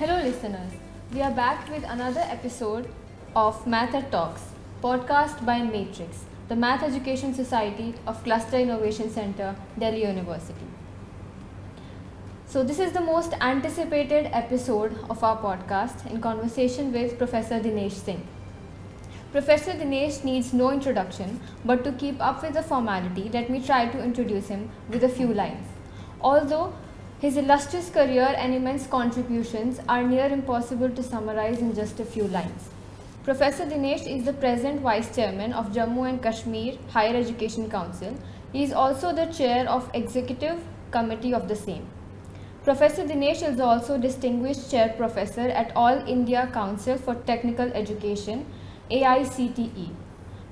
Hello listeners, we are back with another episode of MathEdTalks, podcast by Matrix, the Math Education Society of Cluster Innovation Center, Delhi University. So this is the most anticipated episode of our podcast in conversation with Professor Dinesh Singh. Professor Dinesh needs no introduction, but to keep up with the formality, let me try to introduce him with a few lines. Although his illustrious career and immense contributions are near impossible to summarize in just a few lines. Professor Dinesh is the present Vice Chairman of Jammu and Kashmir Higher Education Council. He is also the Chair of Executive Committee of the same. Professor Dinesh is also Distinguished Chair Professor at All India Council for Technical Education, AICTE.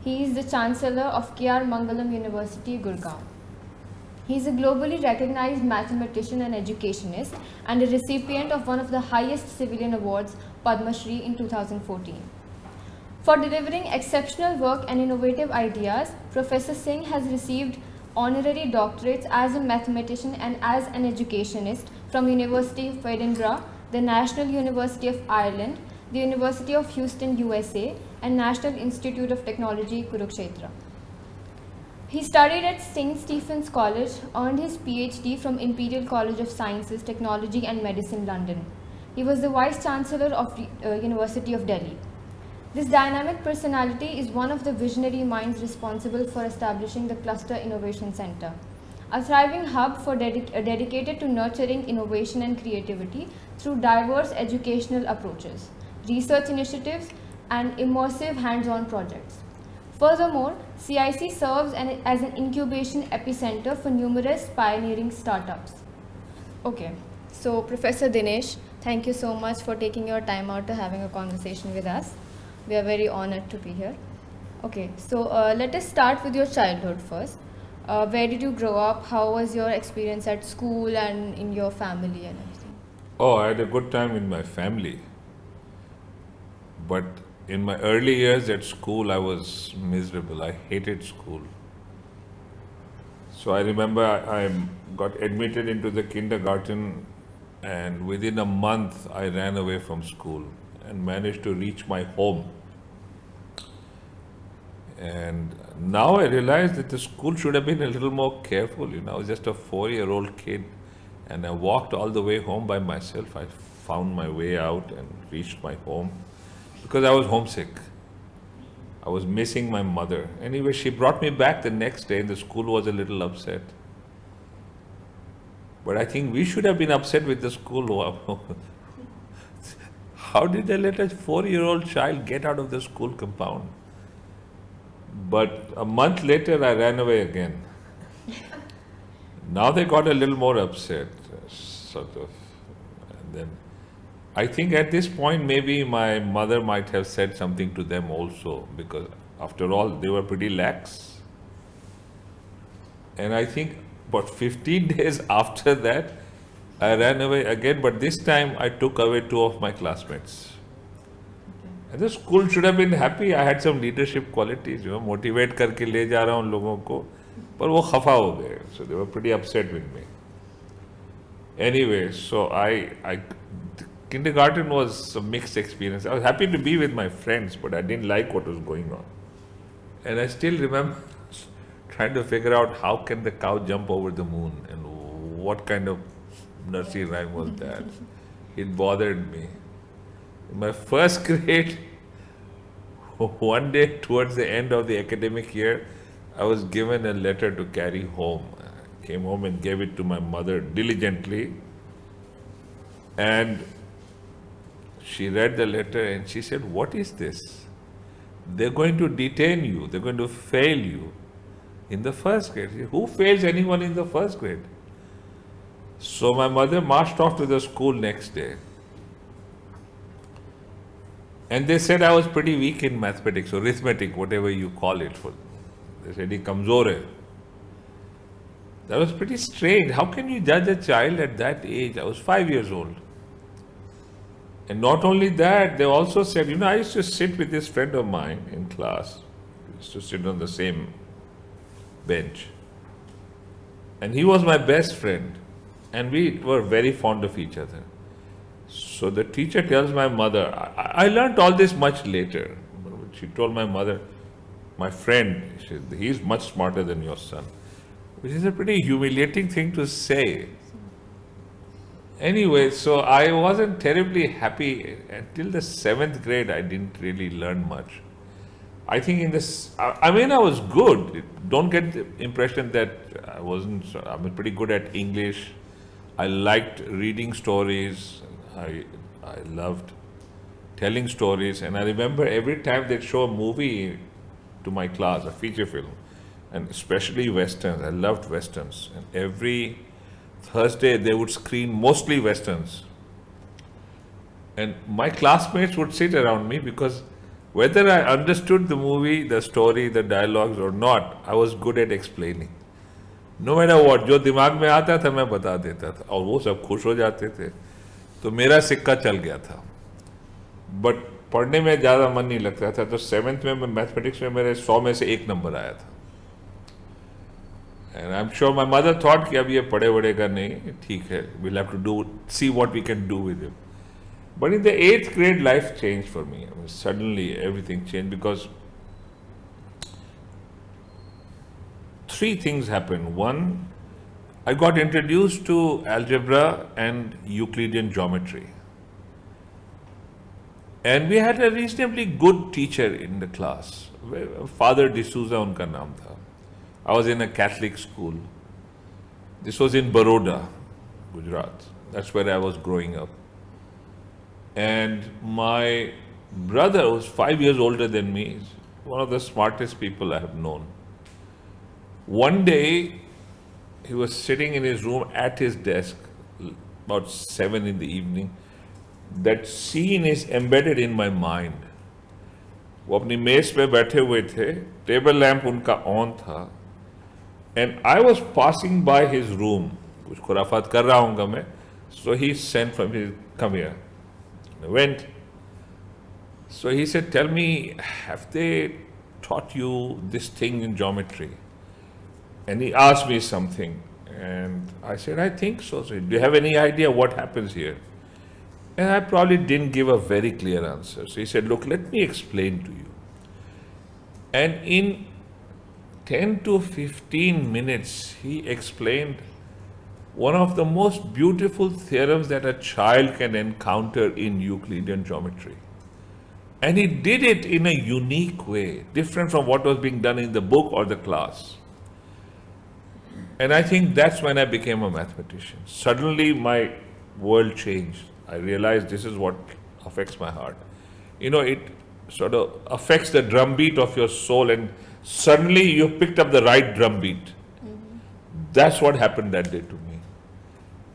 He is the Chancellor of K.R. Mangalam University, Gurgaon. He is a globally recognized mathematician and educationist and a recipient of one of the highest civilian awards, Padma Shri, in 2014. For delivering exceptional work and innovative ideas, Professor Singh has received honorary doctorates as a mathematician and as an educationist from University of Edinburgh, the National University of Ireland, the University of Houston, USA, and National Institute of Technology, Kurukshetra. He studied at St. Stephen's College, earned his PhD from Imperial College of Sciences, Technology and Medicine, London. He was the Vice Chancellor of University of Delhi. This dynamic personality is one of the visionary minds responsible for establishing the Cluster Innovation Center, a thriving hub dedicated to nurturing innovation and creativity through diverse educational approaches, research initiatives, and immersive hands-on projects. Furthermore, CIC serves as an incubation epicenter for numerous pioneering startups. Okay, so Professor Dinesh, thank you so much for taking your time out to having a conversation with us. We are very honored to be here. Okay, so let us start with your childhood first. Where did you grow up? How was your experience at school and in your family and everything? Oh, I had a good time in my family. But in my early years at school, I was miserable. I hated school. So I remember I got admitted into the kindergarten, and within a month, I ran away from school and managed to reach my home. And now I realize that the school should have been a little more careful. I was just a 4-year-old kid, and I walked all the way home by myself. I found my way out and reached my home because I was homesick. I was missing my mother. Anyway, she brought me back the next day, and the school was a little upset. But I think we should have been upset with the school. How did they let a 4-year-old child get out of the school compound? But a month later, I ran away again. Now they got a little more upset, sort of. And then I think at this point, maybe my mother might have said something to them also, because after all, they were pretty lax. And I think about 15 days after that, I ran away again, but this time I took away 2 of my classmates. And the school should have been happy. I had some leadership qualities, motivate करके ले जा रहा हूँ लोगों को, पर वो खफा हो गए. So they were pretty upset with me. Anyway, so kindergarten was a mixed experience. I was happy to be with my friends, but I didn't like what was going on. And I still remember trying to figure out how can the cow jump over the moon, and what kind of nursery rhyme was that. It bothered me. In my first grade, one day towards the end of the academic year, I was given a letter to carry home. I came home and gave it to my mother diligently. And she read the letter and she said, "What is this? They're going to detain you. They're going to fail you in the first grade." Who fails anyone in the first grade? So my mother marched off to the school next day. And they said I was pretty weak in mathematics, arithmetic, whatever you call it. They said, "He kamzor hai." That was pretty strange. How can you judge a child at that age? I was 5 years old. And not only that, they also said, I used to sit with this friend of mine in class. We used to sit on the same bench. And he was my best friend. And we were very fond of each other. So the teacher tells my mother, I learned all this much later. She told my mother, my friend, she said, he's much smarter than your son, which is a pretty humiliating thing to say. Anyway, so I wasn't terribly happy until the 7th grade. I didn't really learn much. I think in this, I mean, I was good. Don't get the impression that I wasn't. I'm pretty good at English. I liked reading stories. I loved telling stories. And I remember every time they'd show a movie to my class, a feature film, and especially westerns. I loved westerns. And every Thursday they would screen mostly westerns. And my classmates would sit around me because whether I understood the movie, the story, the dialogues or not, I was good at explaining. No matter what, जो दिमाग में आता था मैं बता देता था और वो सब खुश हो जाते थे. तो मेरा सिक्का चल गया था. बट पढ़ने में ज़्यादा मन नहीं लगता था. तो 7th में मैथमेटिक्स में मेरे 100 में से 1 नंबर आया था. And I'm sure my mother thought कि अब ये पढ़े वढ़ेगा नहीं, ठीक है, we'll have to see what we can do with him. But in the 8th grade, life changed for me. I mean, suddenly everything changed because 3 things happened. One, I got introduced to algebra and Euclidean geometry. And we had a reasonably good teacher in the class. Father D'Souza unka naam tha. I was in a Catholic school. This was in Baroda, Gujarat. That's where I was growing up. And my brother, who was 5 years older than me, is one of the smartest people I have known. One day, he was sitting in his room at his desk, about 7 in the evening. That scene is embedded in my mind. वो अपनी मेज पे बैठे हुए थे, table lamp उनका on था, and I was passing by his room. कुछ खुराफात कर रहा हूँगा मैं. So he sent from his, come here. I went. So he said, tell me, have they taught you this thing in geometry? And he asked me something. And I said, I think so. So do you have any idea what happens here? And I probably didn't give a very clear answer. So he said, look, let me explain to you. And in 10 to 15 minutes, he explained one of the most beautiful theorems that a child can encounter in Euclidean geometry. And he did it in a unique way, different from what was being done in the book or the class. And I think that's when I became a mathematician. Suddenly my world changed. I realized this is what affects my heart. You know, it sort of affects the drumbeat of your soul, and suddenly you picked up the right drumbeat. Mm-hmm. That's what happened that day to me.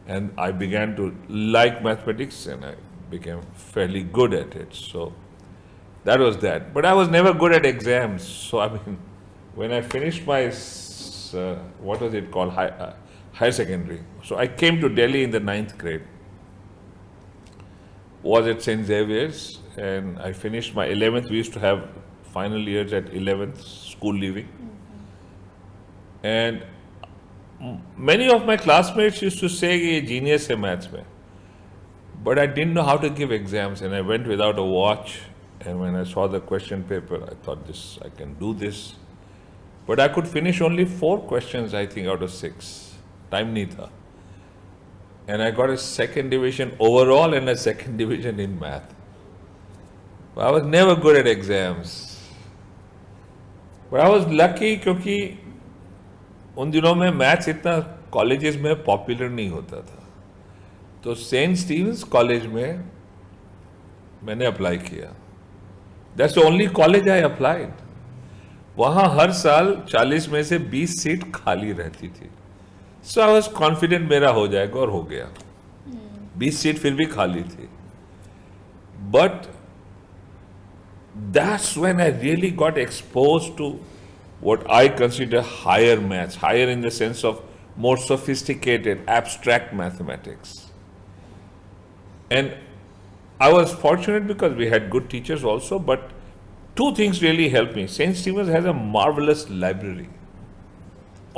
And I began to like mathematics and I became fairly good at it. So that was that. But I was never good at exams. So I mean, when I finished my, what was it called, higher secondary. So I came to Delhi in the 9th grade. Was at St. Xavier's, and I finished my 11th. We used to have final years at 11th, school leaving. Mm-hmm. And many of my classmates used to say, "Ye genius hai maths mein." But I didn't know how to give exams, and I went without a watch. And when I saw the question paper, I thought, I can do this. But I could finish only 4 questions, I think, out of 6. Time nahi tha. And I got a 2nd division overall and a 2nd division in math. But I was never good at exams. But I was lucky क्योंकि उन दिनों में maths इतना colleges में popular नहीं होता था. तो सेंट स्टीवंस कॉलेज में मैंने अप्लाई किया. That's the only college I applied. वहाँ हर साल 40 में से 20 सीट खाली रहती थी. सो आई वॉज कॉन्फिडेंट मेरा हो जाएगा, और हो गया. 20 सीट फिर भी खाली थी. But that's when I really got exposed to what I consider higher maths, higher in the sense of more sophisticated, abstract mathematics. And I was fortunate because we had good teachers also, but 2 things really helped me. St. Stephen's has a marvelous library,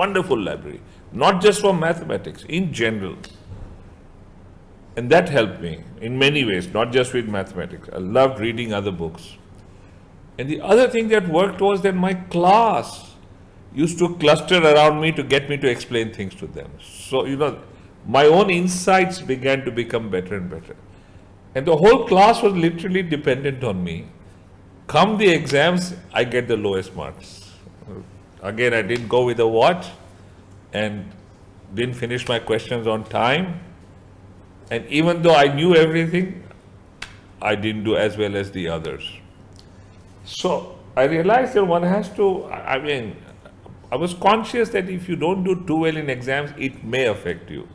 wonderful library, not just for mathematics, in general. And that helped me in many ways, not just with mathematics. I loved reading other books. And the other thing that worked was that my class used to cluster around me to get me to explain things to them. So, my own insights began to become better and better. And the whole class was literally dependent on me. Come the exams, I get the lowest marks. Again, I didn't go with a watch and didn't finish my questions on time. And even though I knew everything, I didn't do as well as the others. So I realized that one has to, I was conscious that if you don't do too well in exams, it may affect you.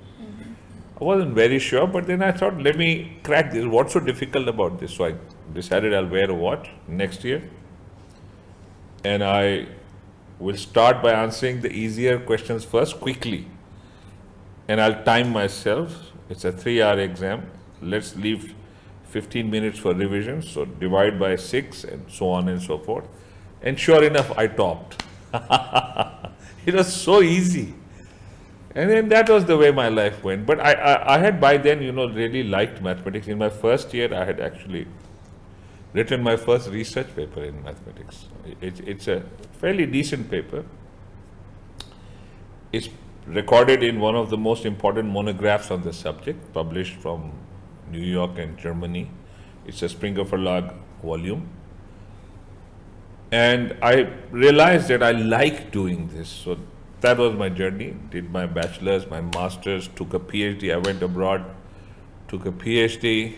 I wasn't very sure, but then I thought, let me crack this. What's so difficult about this? So I decided I'll wear a watch next year. And I will start by answering the easier questions first, quickly. And I'll time myself. It's a 3-hour exam. Let's leave 15 minutes for revision. So divide by 6 and so on and so forth. And sure enough, I topped. It was so easy. And then that was the way my life went. But I had by then, really liked mathematics. In my first year, I had actually written my first research paper in mathematics. It's a fairly decent paper. It's recorded in one of the most important monographs on the subject, published from New York and Germany. It's a Springer Verlag volume. And I realized that I like doing this. So that was my journey. Did my bachelor's, my master's, took a PhD. I went abroad, took a PhD.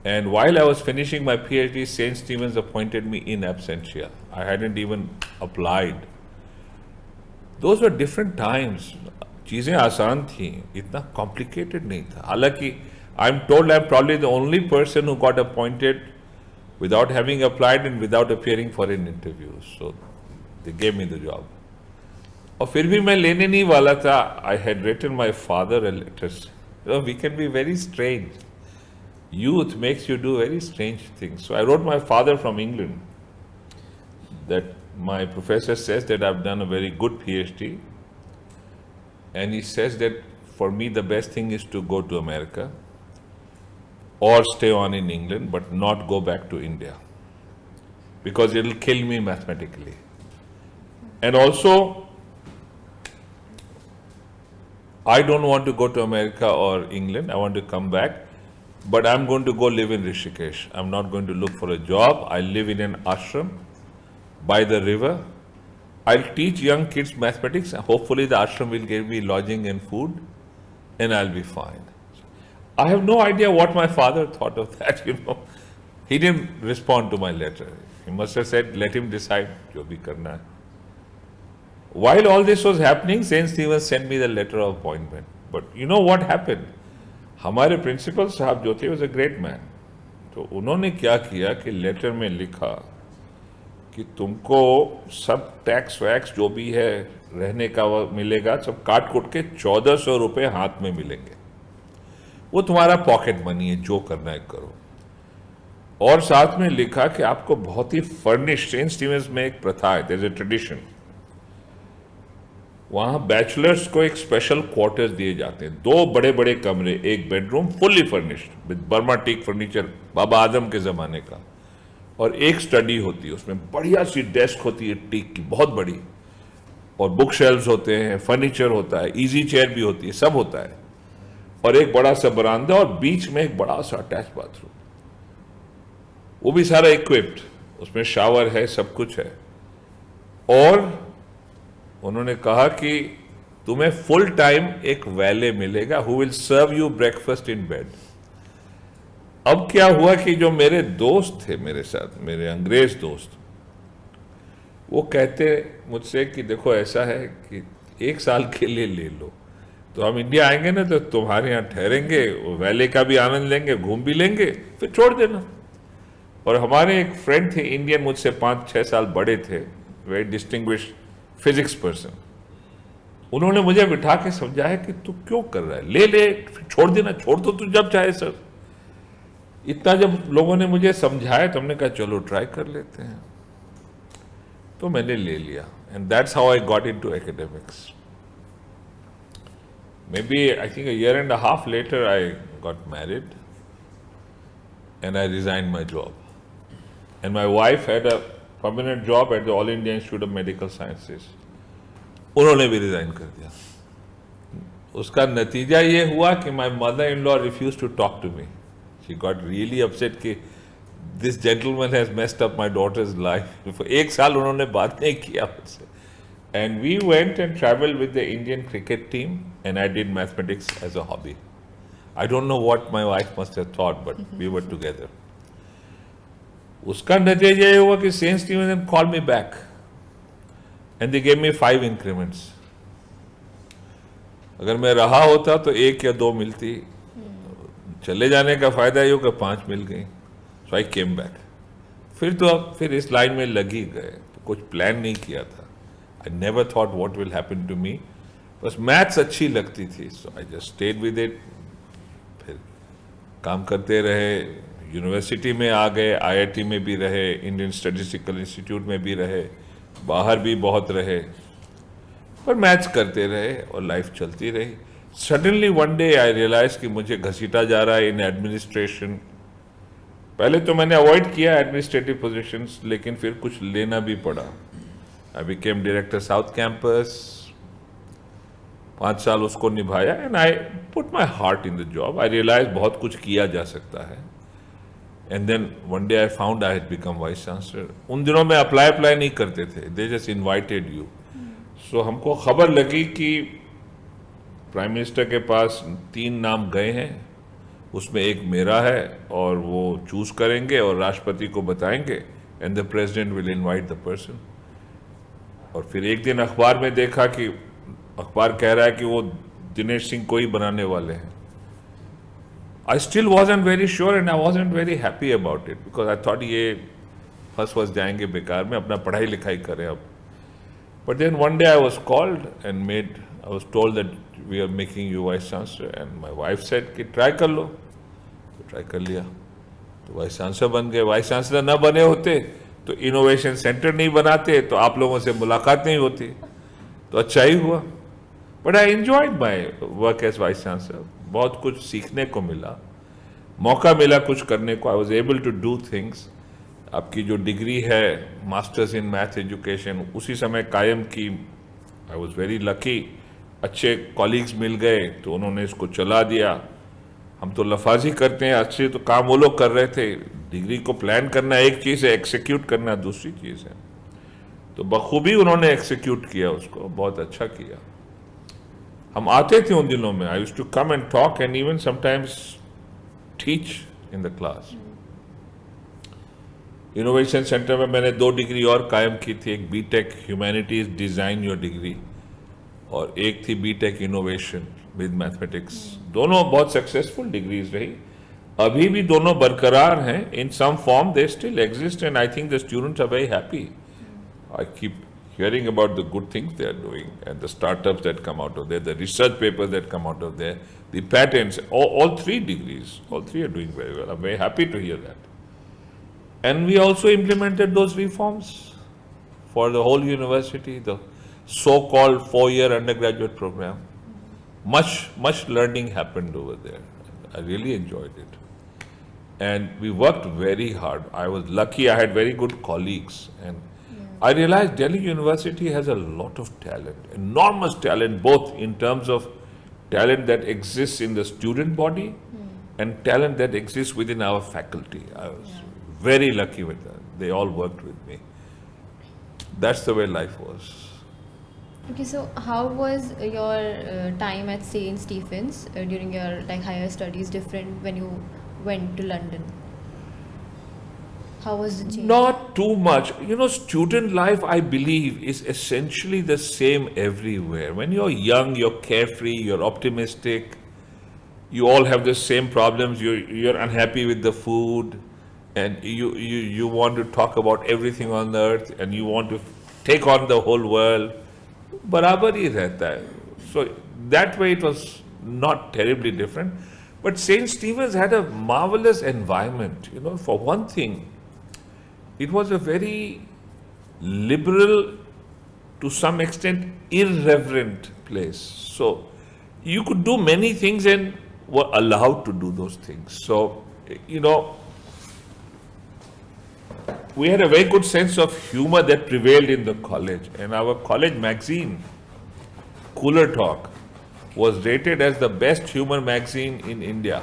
And while I was finishing my PhD, St. Stephen's appointed me in absentia. I hadn't even applied. Those were different times. चीज़ें आसान थी, इतना complicated नहीं था. हालांकि I'm told I'm probably the only person who got appointed without having applied and without appearing for an interview. So they gave me the job. और फिर भी मैं लेने नहीं वाला था. I had written my father a letter. We can be very strange. Youth makes you do very strange things. So I wrote my father from England that my professor says that I've done a very good PhD. And he says that for me the best thing is to go to America or stay on in England but not go back to India because it'll kill me mathematically. And also, I don't want to go to America or England. I want to come back, but I'm going to go live in Rishikesh. I'm not going to look for a job. I live in an ashram by the river. I'll teach young kids mathematics. Hopefully the ashram will give me lodging and food and I'll be fine. I have no idea what my father thought of that, He didn't respond to my letter. He must have said, let him decide, jo bhi karna hai. While all this was happening, St. Stephen's sent me the letter of appointment. But you know what happened? हमारे principal साहब जो थे was a great man. तो उन्होंने क्या किया कि letter में लिखा कि तुमको सब टैक्स वैक्स जो भी है रहने का वो मिलेगा, सब काट कुट के 1400 रुपये हाथ में मिलेंगे. वो तुम्हारा पॉकेट मनी है, जो करना है करो. और साथ में लिखा कि आपको बहुत ही फर्निश्ड, सेंट स्टीवेंस में एक प्रथा है, देयर इज अ ट्रेडिशन, वहाँ बैचलर्स को एक स्पेशल क्वार्टर्स दिए जाते हैं. 2 बड़े बड़े कमरे, एक bedroom fully furnished with Burma teak furniture बाबा आदम के ज़माने का, और एक स्टडी होती है, उसमें बढ़िया सी डेस्क होती है टीक की, बहुत बड़ी, और बुक शेल्व्स होते हैं, फर्नीचर होता है, इजी चेयर भी होती है, सब होता है, और एक बड़ा सा बरामदा और बीच में एक बड़ा सा अटैच बाथरूम, वो भी सारा इक्विप्ड, उसमें शावर है, सब कुछ है. और उन्होंने कहा कि तुम्हें फुल टाइम एक वैले मिलेगा who will serve you breakfast in bed. अब क्या हुआ कि जो मेरे दोस्त थे मेरे साथ, मेरे अंग्रेज दोस्त, वो कहते मुझसे कि देखो ऐसा है कि 1 साल के लिए ले लो, तो हम इंडिया आएंगे ना तो तुम्हारे यहाँ ठहरेंगे, वैले का भी आनंद लेंगे, घूम भी लेंगे, फिर छोड़ देना. और हमारे एक फ्रेंड थे इंडियन, मुझसे 5-6 साल बड़े थे, वेरी डिस्टिंग्विश्ड फिजिक्स पर्सन, उन्होंने मुझे बिठा के समझाया कि तू क्यों कर रहा है, ले ले, छोड़ देना, छोड़ दो तू जब चाहे सर. इतना जब लोगों ने मुझे समझाया तो हमने कहा चलो ट्राई कर लेते हैं, तो मैंने ले लिया. And that's how I got into academics. maybe I think a year and a half later, I got married and I resigned my job. And my wife had a permanent job at the All India Institute of Medical Sciences. उन्होंने भी resign कर दिया. उसका नतीजा ये हुआ कि my mother-in-law refused to talk to me. She got really upset कि this gentleman has messed up my daughter's life. एक साल उन्होंने बात नहीं किया मुझसे. And we went and traveled with the Indian cricket team, and I did mathematics as a hobby. I don't know what my wife must have thought, but we were together. उसका नतीजा ये हुआ कि St. Stephen called me back, and they gave me 5 increments. अगर मैं रहा होता तो 1 या 2 मिलती. चले जाने का फायदा ये होगा 5 मिल गई. So I came back. फिर इस लाइन में लगी गए. तो कुछ प्लान नहीं किया था. I never thought what will happen to me. बस मैथ्स अच्छी लगती थी. So I just stayed with it. फिर काम करते रहे. यूनिवर्सिटी में आ गए. IIT में भी रहे. इंडियन स्टैटिस्टिकल इंस्टीट्यूट में भी रहे. बाहर भी बहुत रहे. पर मैथ्स करते रहे और लाइफ चलती रही. Suddenly one day I realise कि मुझे घसीटा जा रहा है इन एडमिनिस्ट्रेशन. पहले तो मैंने अवॉइड किया एडमिनिस्ट्रेटिव पोजीशंस, लेकिन फिर कुछ लेना भी पड़ा. I became director south campus. 5 साल उसको निभाया and I put my heart in the job. I realise बहुत कुछ किया जा सकता है. And then one day I found I had become vice chancellor. उन दिनों में अप्लाई नहीं करते थे. They just invited you. So हमको खबर लगी कि प्राइम मिनिस्टर के पास 3 नाम गए हैं. उसमें एक मेरा है और वो चूज करेंगे और राष्ट्रपति को बताएंगे and the president will invite the person. और फिर एक दिन अखबार में देखा कि अखबार कह रहा है कि वो दिनेश सिंह को ही बनाने वाले हैं. I still wasn't very sure and I wasn't very happy about it because I thought ये फंस जाएंगे बेकार में. अपना पढ़ाई लिखाई करें अब. But then one day I was called and I was told that we are making you vice chancellor, and my wife said कि try कर लो. तो try कर लिया. तो वाइस चांसलर बन गए. वाइस चांसलर ना बने होते तो इनोवेशन सेंटर नहीं बनाते, तो आप लोगों से मुलाकात नहीं होती. तो अच्छा ही हुआ. But I enjoyed my work as vice chancellor. बहुत कुछ सीखने को मिला. मौका मिला कुछ करने को. I was able to do things. आपकी जो डिग्री है मास्टर्स इन मैथ एजुकेशन उसी समय कायम की. I was very lucky. अच्छे कॉलीग्स मिल गए तो उन्होंने इसको चला दिया. हम तो लफाजी करते हैं. अच्छे तो काम वो लोग कर रहे थे. डिग्री को प्लान करना एक चीज़ है, एक्सिक्यूट करना दूसरी चीज़ है. तो बखूबी उन्होंने एक्सिक्यूट किया उसको. बहुत अच्छा किया. हम आते थे उन दिनों में. I used to come and talk and even sometimes teach in the class. Innovation centre में मैंने 2 डिग्री और कायम की थी. एक BTech humanities design your degree और एक थी बीटेक इनोवेशन विद मैथमेटिक्स. दोनों बहुत सक्सेसफुल डिग्रीज रही. अभी भी दोनों बरकरार हैं. In some form they still exist and I think the students are very happy. I keep hearing about the good things they are doing and the startups that come out of there, the research papers that come out of there, the patents, all 3 degrees, all 3 are doing very well. I'm very happy to hear that. And we also implemented those reforms for the whole university, the so-called 4-year undergraduate program. Much learning happened over there. I really enjoyed it. And we worked very hard. I was lucky I had very good colleagues. And I realized Delhi University has a lot of talent, enormous talent, both in terms of talent that exists in the student body and talent that exists within our faculty. I was very lucky with that. They all worked with me. That's the way life was. Okay, so how was your time at St. Stephen's during your higher studies different when you went to London? How was the change? Not too much. You know, student life, I believe, is essentially the same everywhere. When you're young, you're carefree, you're optimistic, you all have the same problems, you're unhappy with the food, and you want to talk about everything on the earth, and you want to take on the whole world. Barabar hi rehta hai. So that way it was not terribly different. But St. Stephen's had a marvelous environment. You know, for one thing, it was a very liberal, to some extent irreverent place. So you could do many things and were allowed to do those things. So, you know, we had a very good sense of humor that prevailed in the college. And our college magazine, Cooler Talk, was rated as the best humor magazine in India.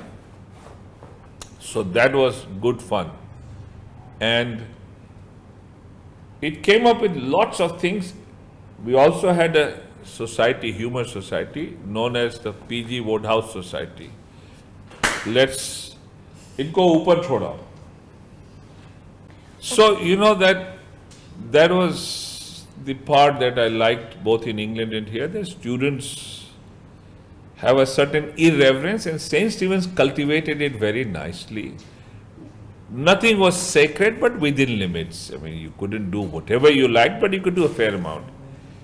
So that was good fun. And it came up with lots of things. We also had a society, humor society, known as the PG Wodehouse Society. Let's, inko upar choda. So, you know, that was the part that I liked both in England and here. The students have a certain irreverence, and St. Stephen's cultivated it very nicely. Nothing was sacred, but within limits. I mean, you couldn't do whatever you liked, but you could do a fair amount.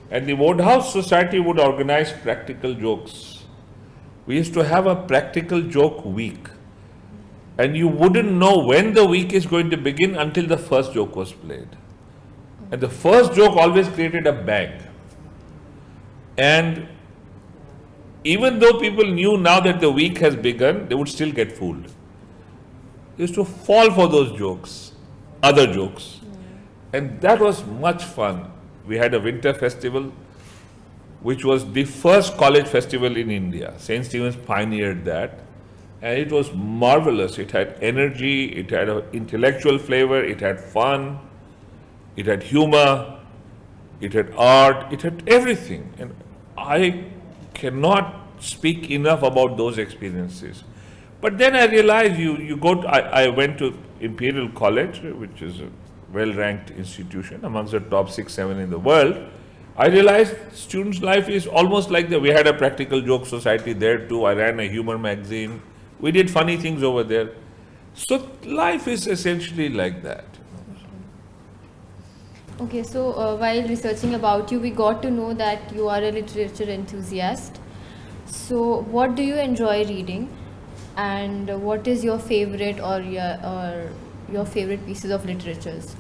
And the Wodehouse Society would organize practical jokes. We used to have a practical joke week. And you wouldn't know when the week is going to begin until the first joke was played. And the first joke always created a bang. And even though people knew now that the week has begun, they would still get fooled. They used to fall for those jokes, other jokes. And that was much fun. We had a winter festival, which was the first college festival in India. St. Stephen's pioneered that. And it was marvelous. It had energy, it had an intellectual flavor, it had fun, it had humor, it had art, it had everything. And I cannot speak enough about those experiences. But then I realized I went to Imperial College, which is a well-ranked institution amongst the top 6-7 in the world. I realized students' life is almost like we had a practical joke society there too. I ran a humor magazine. We did funny things over there. So life is essentially like that. Okay, so while researching about you, we got to know that you are a literature enthusiast. So what do you enjoy reading, and what is your favorite or your favorite pieces of literatures?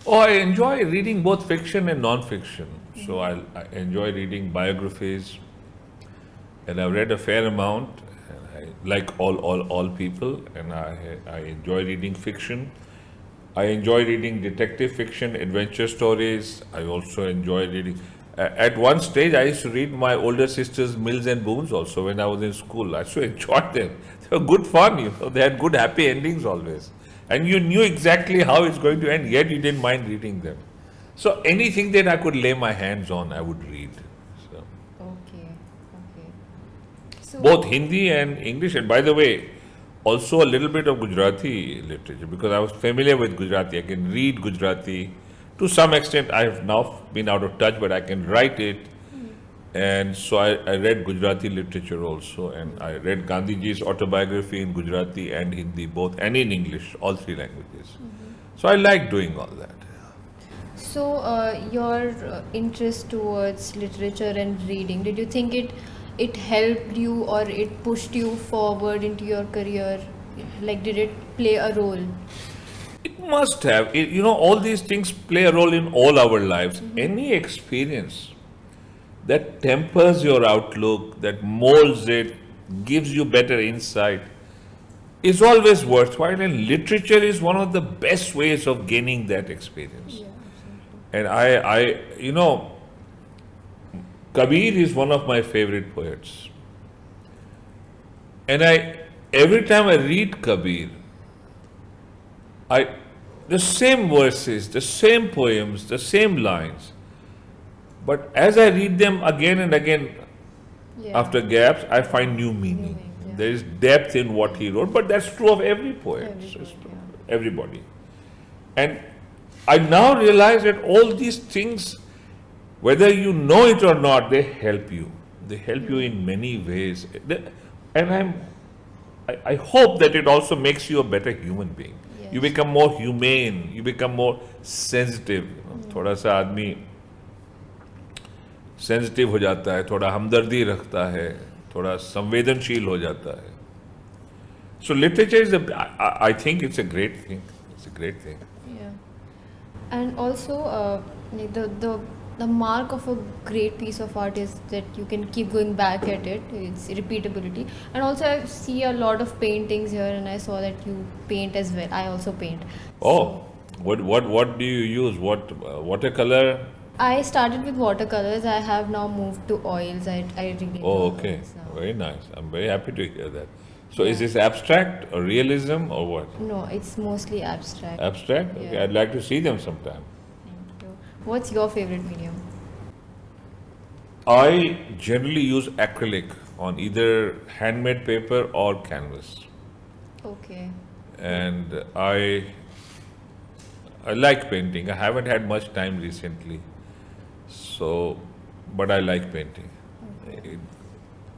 Oh, I enjoy reading both fiction and non-fiction. So I enjoy reading biographies, and I've read a fair amount. Like all people, and I enjoy reading fiction. I enjoy reading detective fiction, adventure stories. I also enjoy reading. At one stage, I used to read my older sister's Mills and Boons also when I was in school. I used to enjoy them. They were good fun, you know. They had good happy endings always. And you knew exactly how it's going to end, yet you didn't mind reading them. So anything that I could lay my hands on, I would read. Okay. So Both Hindi and English, and by the way, also a little bit of Gujarati literature, because I was familiar with Gujarati. I can read Gujarati. To some extent, I have now been out of touch, but I can write it. And so I read Gujarati literature also, and I read Gandhiji's autobiography in Gujarati and Hindi both, and in English, all three languages. So I like doing all that. So your interest towards literature and reading, did you think it helped you or it pushed you forward into your career? Like, did it play a role? It must have. You know, all these things play a role in all our lives. Any experience that tempers your outlook, that molds it, gives you better insight, is always worthwhile. And literature is one of the best ways of gaining that experience. Yeah, And you know, Kabir is one of my favorite poets. And every time I read Kabir, the same verses, the same poems, the same lines, but as I read them again and again, after gaps, I find new meaning. Yeah. There is depth in what he wrote, but that's true of every poet. Everybody. And I now realize that all these things, whether you know it or not, they help you. They help you in many ways. And I hope that it also makes you a better human being. Yes. You become more humane, you become more sensitive. थोड़ा सा आदमी sensitive हो जाता है, थोड़ा हमदर्दी रखता है, थोड़ा संवेदनशील हो जाता है. So literature is I think it's a great thing. It's a great thing. Yeah. And also the The mark of a great piece of art is that you can keep going back at it. It's repeatability. And also, I see a lot of paintings here, and I saw that you paint as well. I also paint. Oh, what do you use? What watercolor? I started with watercolors. I have now moved to oils. I really Oh, love okay, oils now. very nice. I'm very happy to hear that. So, is this abstract or realism or what? No, it's mostly abstract. Abstract? Okay, Yeah. I'd like to see them sometime. Thank you. What's your favorite medium? I generally use acrylic on either handmade paper or canvas, Okay. and I like painting. I haven't had much time recently, so but I like painting. It,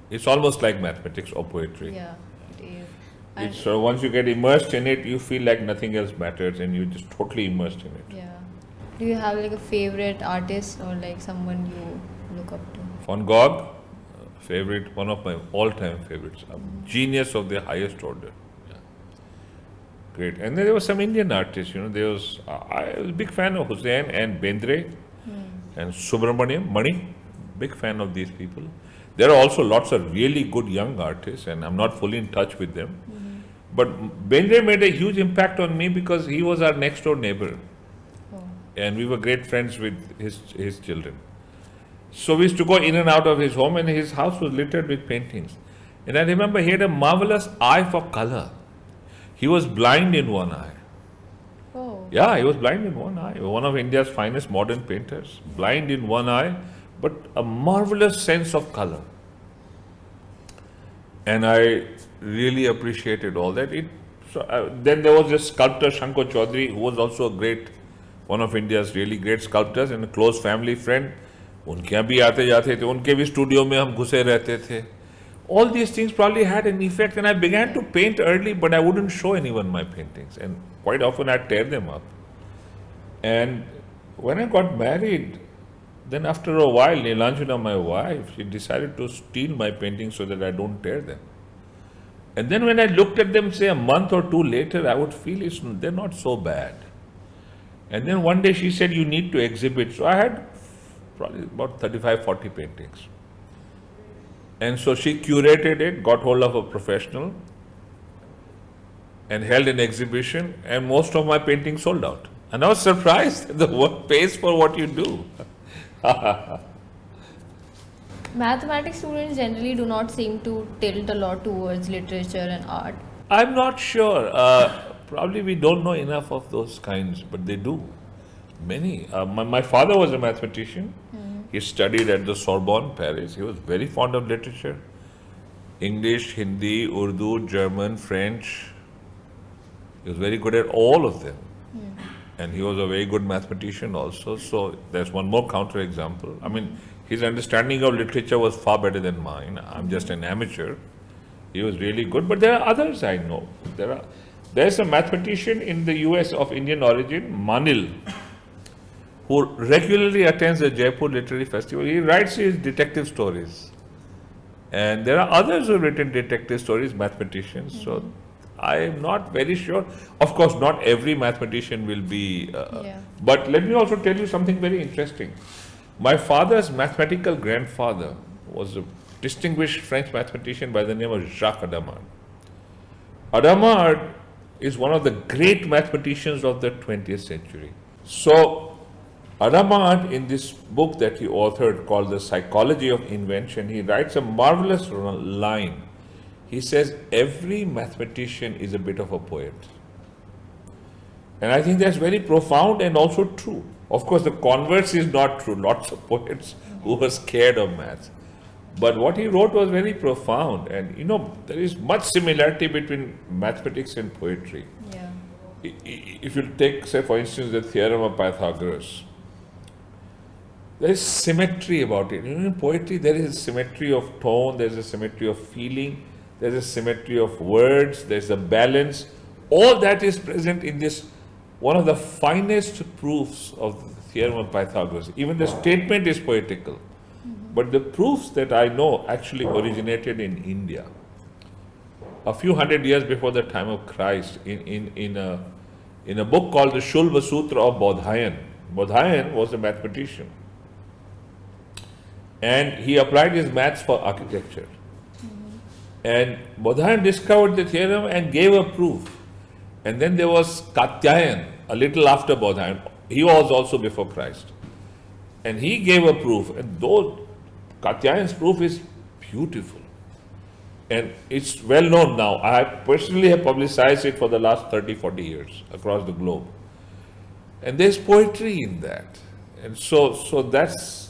it's almost like mathematics or poetry. Yeah, it is. And So once you get immersed in it, you feel like nothing else matters, and you're just totally immersed in it. yeah. Do you have like a favorite artist or like someone you look up to? Van Gogh, favorite, one of my all-time favorites, a genius of the highest order. Yeah. Great. And then there were some Indian artists, there was, I was a big fan of Hussain and Bendre and Subramaniam, Mani, big fan of these people. There are also lots of really good young artists, and I'm not fully in touch with them. But Bendre made a huge impact on me because he was our next door neighbor, Oh, and we were great friends with his children. So we used to go in and out of his home, and his house was littered with paintings. And I remember he had a marvelous eye for color. He was blind in one eye. oh, Yeah, he was blind in one eye. One of India's finest modern painters. Blind in one eye, but a marvelous sense of color. And I really appreciated all that. Then there was this sculptor, Shankar Chaudhary, who was also a great, one of India's really great sculptors and a close family friend. उनके यहाँ भी आते जाते थे, उनके भी studio में हम घुसे रहते थे. All these things probably had an effect, and I began to paint early, but I wouldn't show anyone my paintings, and quite often I'd tear them up. And when I got married, then after a while, Nilanjana, my wife, she decided to steal my paintings so that I don't tear them. And then when I looked at them, say a month or two later, I would feel they're not so bad. And then one day she said, you need to exhibit. So I had probably about 35, 40 paintings. And so she curated it, got hold of a professional, and held an exhibition, and most of my paintings sold out. And I was surprised that the work pays for what you do. mathematics students generally do not seem to tilt a lot towards literature and art. I'm not sure. Probably we don't know enough of those kinds, but they do. Many. My father was a mathematician. He studied at the Sorbonne, Paris. He was very fond of literature. English, Hindi, Urdu, German, French. He was very good at all of them. And he was a very good mathematician also. So there's one more counterexample. I mean, his understanding of literature was far better than mine. I'm just an amateur. He was really good. But there are others I know. There's a mathematician in the US of Indian origin, Manil, who regularly attends the Jaipur Literary Festival. He writes his detective stories. And there are others who have written detective stories, mathematicians. So I am not very sure. Of course, not every mathematician will be. But let me also tell you something very interesting. My father's mathematical grandfather was a distinguished French mathematician by the name of Jacques Adamard. Adamard is one of the great mathematicians of the 20th century. So, Adamard, in this book that he authored called The Psychology of Invention, he writes a marvelous line. He says, every mathematician is a bit of a poet. And I think that's very profound and also true. Of course, the converse is not true. Lots of poets who were scared of maths. But what he wrote was very profound. And there is much similarity between mathematics and poetry. Yeah. If you take, say, for instance, the theorem of Pythagoras, there is symmetry about it. In poetry, there is a symmetry of tone, there is a symmetry of feeling, there is a symmetry of words, there is a balance. All that is present in this, one of the finest proofs of the theorem of Pythagoras. Even the statement is poetical. But the proofs that I know actually originated in India. A few hundred years before the time of Christ, in a book called the Shulva Sutra of Bodhayan. Bodhayan was a mathematician. and he applied his maths for architecture. And Bodhayan discovered the theorem and gave a proof. And then there was Katyayan, a little after Bodhayan. He was also before Christ. And he gave a proof. And though Katyayan's proof is beautiful, and it's well known now. I personally have publicized it for the last 30, 40 years across the globe. And there's poetry in that. And so that's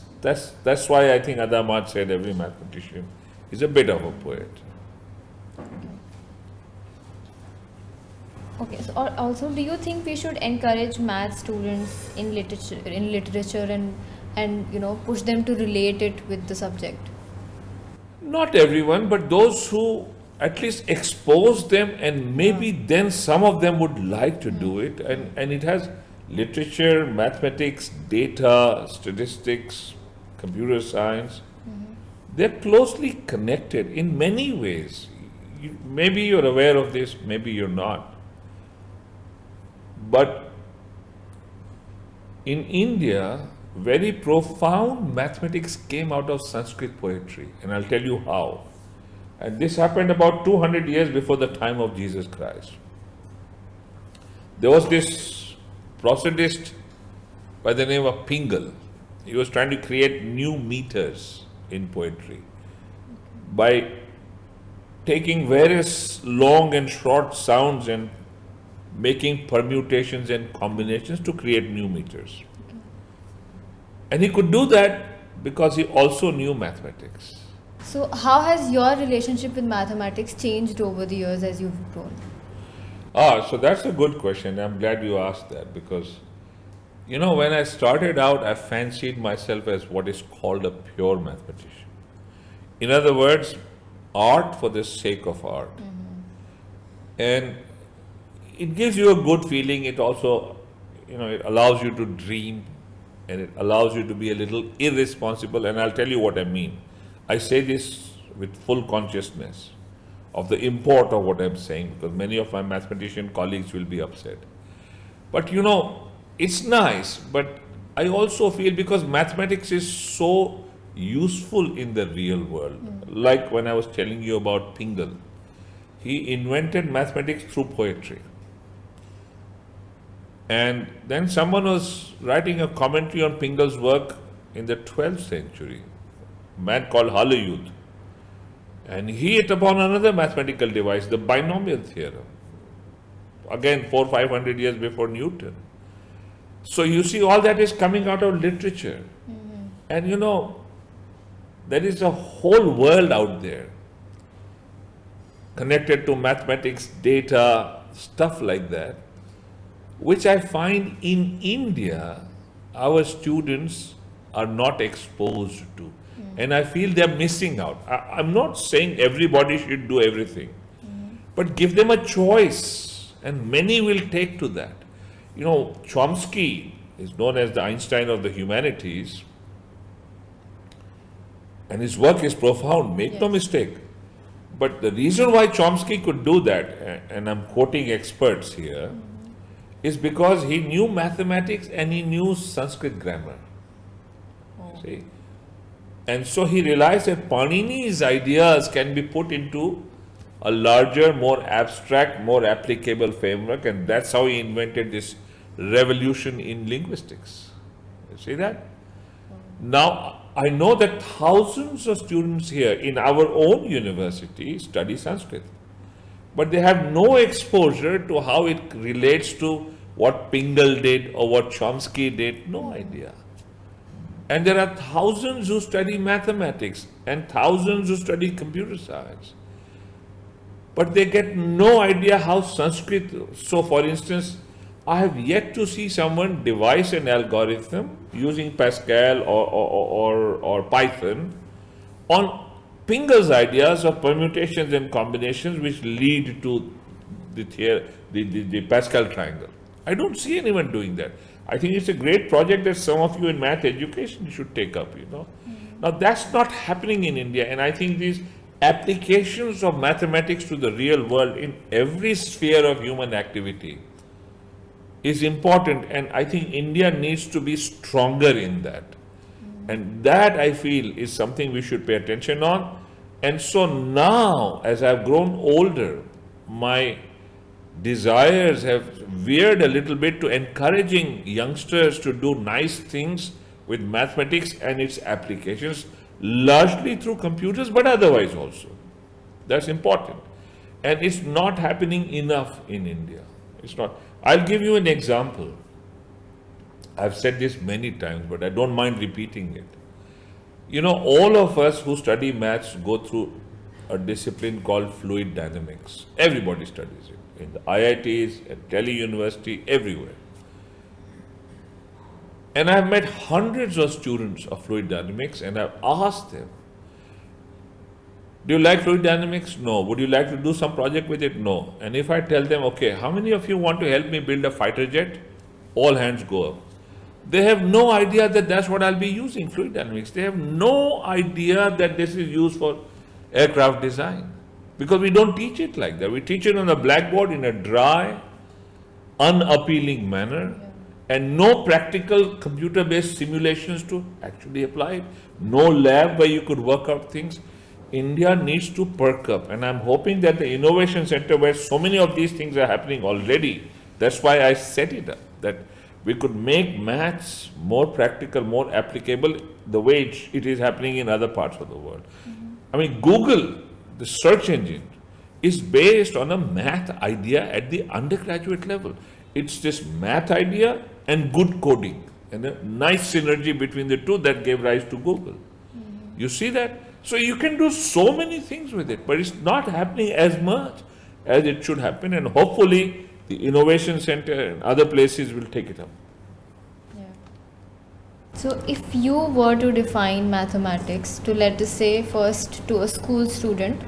why I think Adamat said every mathematician is a bit of a poet. Okay, so also, do you think we should encourage math students in literature and push them to relate it with the subject? Not everyone, but those who at least expose them, and maybe then some of them would like to do it. And it has literature, mathematics, data, statistics, computer science. They're closely connected in many ways. Maybe you're aware of this, maybe you're not. But in India, very profound mathematics came out of Sanskrit poetry, and I'll tell you how. And this happened about 200 years before the time of Jesus Christ. There was this prosodist by the name of Pingal. He was trying to create new meters in poetry by taking various long and short sounds and making permutations and combinations to create new meters. And he could do that because he also knew mathematics. So how has your relationship with mathematics changed over the years as you've grown? So that's a good question. I'm glad you asked that, because, when I started out, I fancied myself as what is called a pure mathematician. In other words, art for the sake of art. And it gives you a good feeling. It also, it allows you to dream, and it allows you to be a little irresponsible. And I'll tell you what I mean. I say this with full consciousness of the import of what I'm saying, because many of my mathematician colleagues will be upset. But it's nice, but I also feel, because mathematics is so useful in the real world. Like when I was telling you about Pingal, he invented mathematics through poetry. And then someone was writing a commentary on Pingal's work in the 12th century, a man called Halayud. And he hit upon another mathematical device, the binomial theorem. Again, 400-500 years before Newton. So you see, all that is coming out of literature. And there is a whole world out there connected to mathematics, data, stuff like that, which I find in India, our students are not exposed to. And I feel they're missing out. I'm not saying everybody should do everything, but give them a choice, and many will take to that. Chomsky is known as the Einstein of the humanities, and his work is profound, make no mistake. But the reason why Chomsky could do that, and I'm quoting experts here, is because he knew mathematics and he knew Sanskrit grammar. See? And so he realized that Panini's ideas can be put into a larger, more abstract, more applicable framework, and that's how he invented this revolution in linguistics. You see that? Now, I know that thousands of students here in our own university study Sanskrit, but they have no exposure to how it relates to what Pingal did or what Chomsky did, no idea. And there are thousands who study mathematics and thousands who study computer science, but they get no idea how Sanskrit. So for instance, I have yet to see someone devise an algorithm using Pascal or Python on Pingal's ideas of permutations and combinations which lead to the Pascal triangle. I don't see anyone doing that. I think it's a great project that some of you in math education should take up, Now that's not happening in India, and I think these applications of mathematics to the real world in every sphere of human activity is important, and I think India needs to be stronger in that. And that I feel is something we should pay attention on. And so now, as I've grown older, my desires have veered a little bit to encouraging youngsters to do nice things with mathematics and its applications, largely through computers, but otherwise also. That's important. And it's not happening enough in India. It's not. I'll give you an example. I've said this many times, but I don't mind repeating it. You know, all of us who study maths go through a discipline called fluid dynamics. Everybody studies it in the IITs, at Delhi University, everywhere. And I've met hundreds of students of fluid dynamics and I've asked them, do you like fluid dynamics? No. Would you like to do some project with it? No. And if I tell them, okay, how many of you want to help me build a fighter jet? All hands go up. They have no idea that that's what I'll be using, fluid dynamics. They have no idea that this is used for aircraft design. Because we don't teach it like that. We teach it on a blackboard in a dry, unappealing manner. And no practical computer-based simulations to actually apply it. No lab where you could work out things. India needs to perk up. And I'm hoping that the Innovation Center, where so many of these things are happening already, that's why I set it up, that we could make maths more practical, more applicable, the way it is happening in other parts of the world. I mean, Google, the search engine, is based on a math idea at the undergraduate level. It's this math idea and good coding, and a nice synergy between the two that gave rise to Google. You see that? So you can do so many things with it, but it's not happening as much as it should happen, and hopefully the Innovation Center and other places will take it up. Yeah. So if you were to define mathematics to, let us say, first to a school student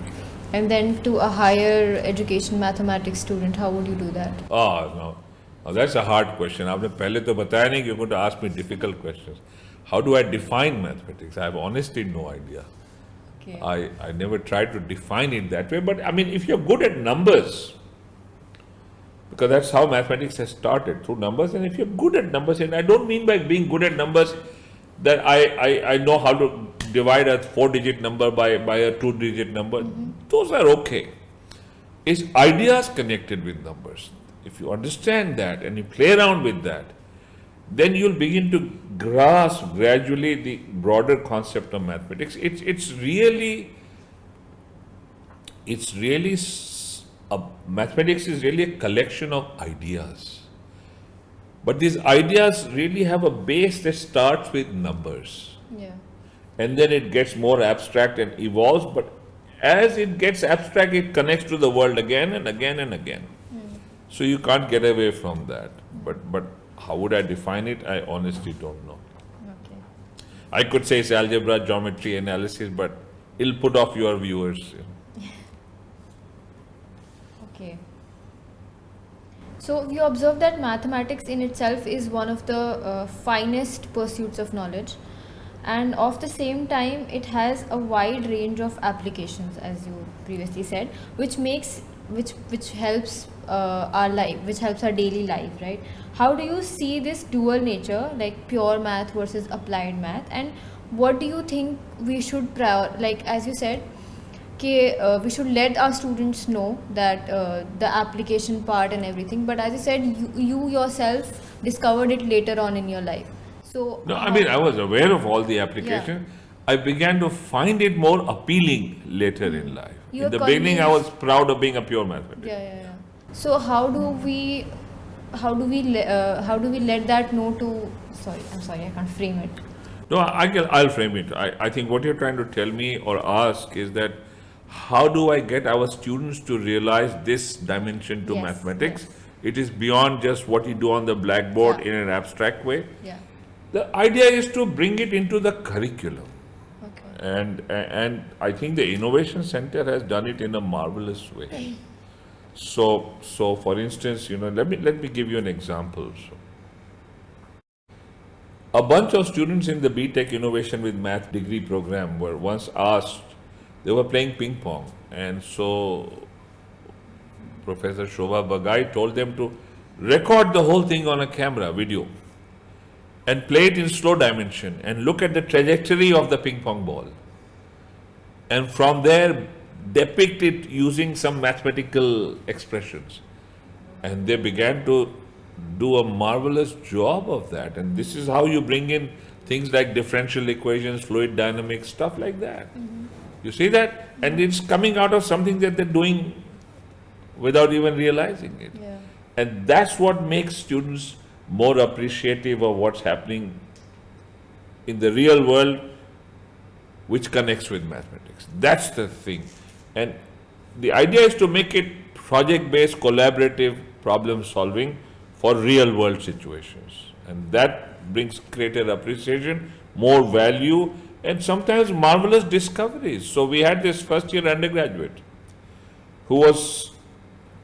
and then to a higher education mathematics student, how would you do that? Oh, no. Now that's a hard question. आपने पहले तो बताया नहीं, you're going to ask me difficult questions. How do I define mathematics? I have honestly no idea. Okay. I never tried to define it that way, but I mean, if you're good at numbers, because that's how mathematics has started, through numbers, and if you're good at numbers, and I don't mean by being good at numbers that I know how to divide a 4-digit number by a 2-digit number, those are okay. It's ideas connected with numbers. If you understand that and you play around with that, then you'll begin to grasp gradually the broader concept of mathematics. Mathematics is really a collection of ideas. But these ideas really have a base that starts with numbers. Yeah. And then it gets more abstract and evolves, but as it gets abstract, it connects to the world again and again and again. So you can't get away from that. But how would I define it? I honestly don't know. Okay. I could say it's algebra, geometry, analysis, but it'll put off your viewers. Okay. So you observe that mathematics in itself is one of the finest pursuits of knowledge, and of the same time it has a wide range of applications, as you previously said, which helps our life, which helps our daily life, right? How do you see this dual nature, like pure math versus applied math, and what do you think we should like as you said, we should let our students know that the application part and everything, but as you said, you yourself discovered it later on in your life. So no, I mean, I was aware of all the applications. Yeah. I began to find it more appealing later in life. You In the were beginning, I convinced. was proud of being a pure mathematician. Yeah. So how do we let that know to? I'm sorry, I can't frame it. No, I'll frame it. I think what you're trying to tell me or ask is that how do I get our students to realize this dimension to Yes, mathematics? yes. It is beyond just what you do on the blackboard Yeah. in an abstract way. Yeah. The idea is to bring it into the curriculum. Okay. And I think the Innovation Center has done it in a marvelous way. So for instance, let me give you an example. So, a bunch of students in the BTech Innovation with Math degree program were once asked, they were playing ping pong, and so Professor Shobha Bagai told them to record the whole thing on a camera, video. and play it in slow dimension and look at the trajectory of the ping pong ball. And from there, depict it using some mathematical expressions. And they began to do a marvelous job of that. And this is how you bring in things like differential equations, fluid dynamics, stuff like that. You see that? And it's coming out of something that they're doing without even realizing it. Yeah. And that's what makes students more appreciative of what's happening in the real world, which connects with mathematics. That's the thing. And the idea is to make it project-based, collaborative problem solving for real world situations. And that brings greater appreciation, more value, and sometimes marvelous discoveries. So we had this first year undergraduate who was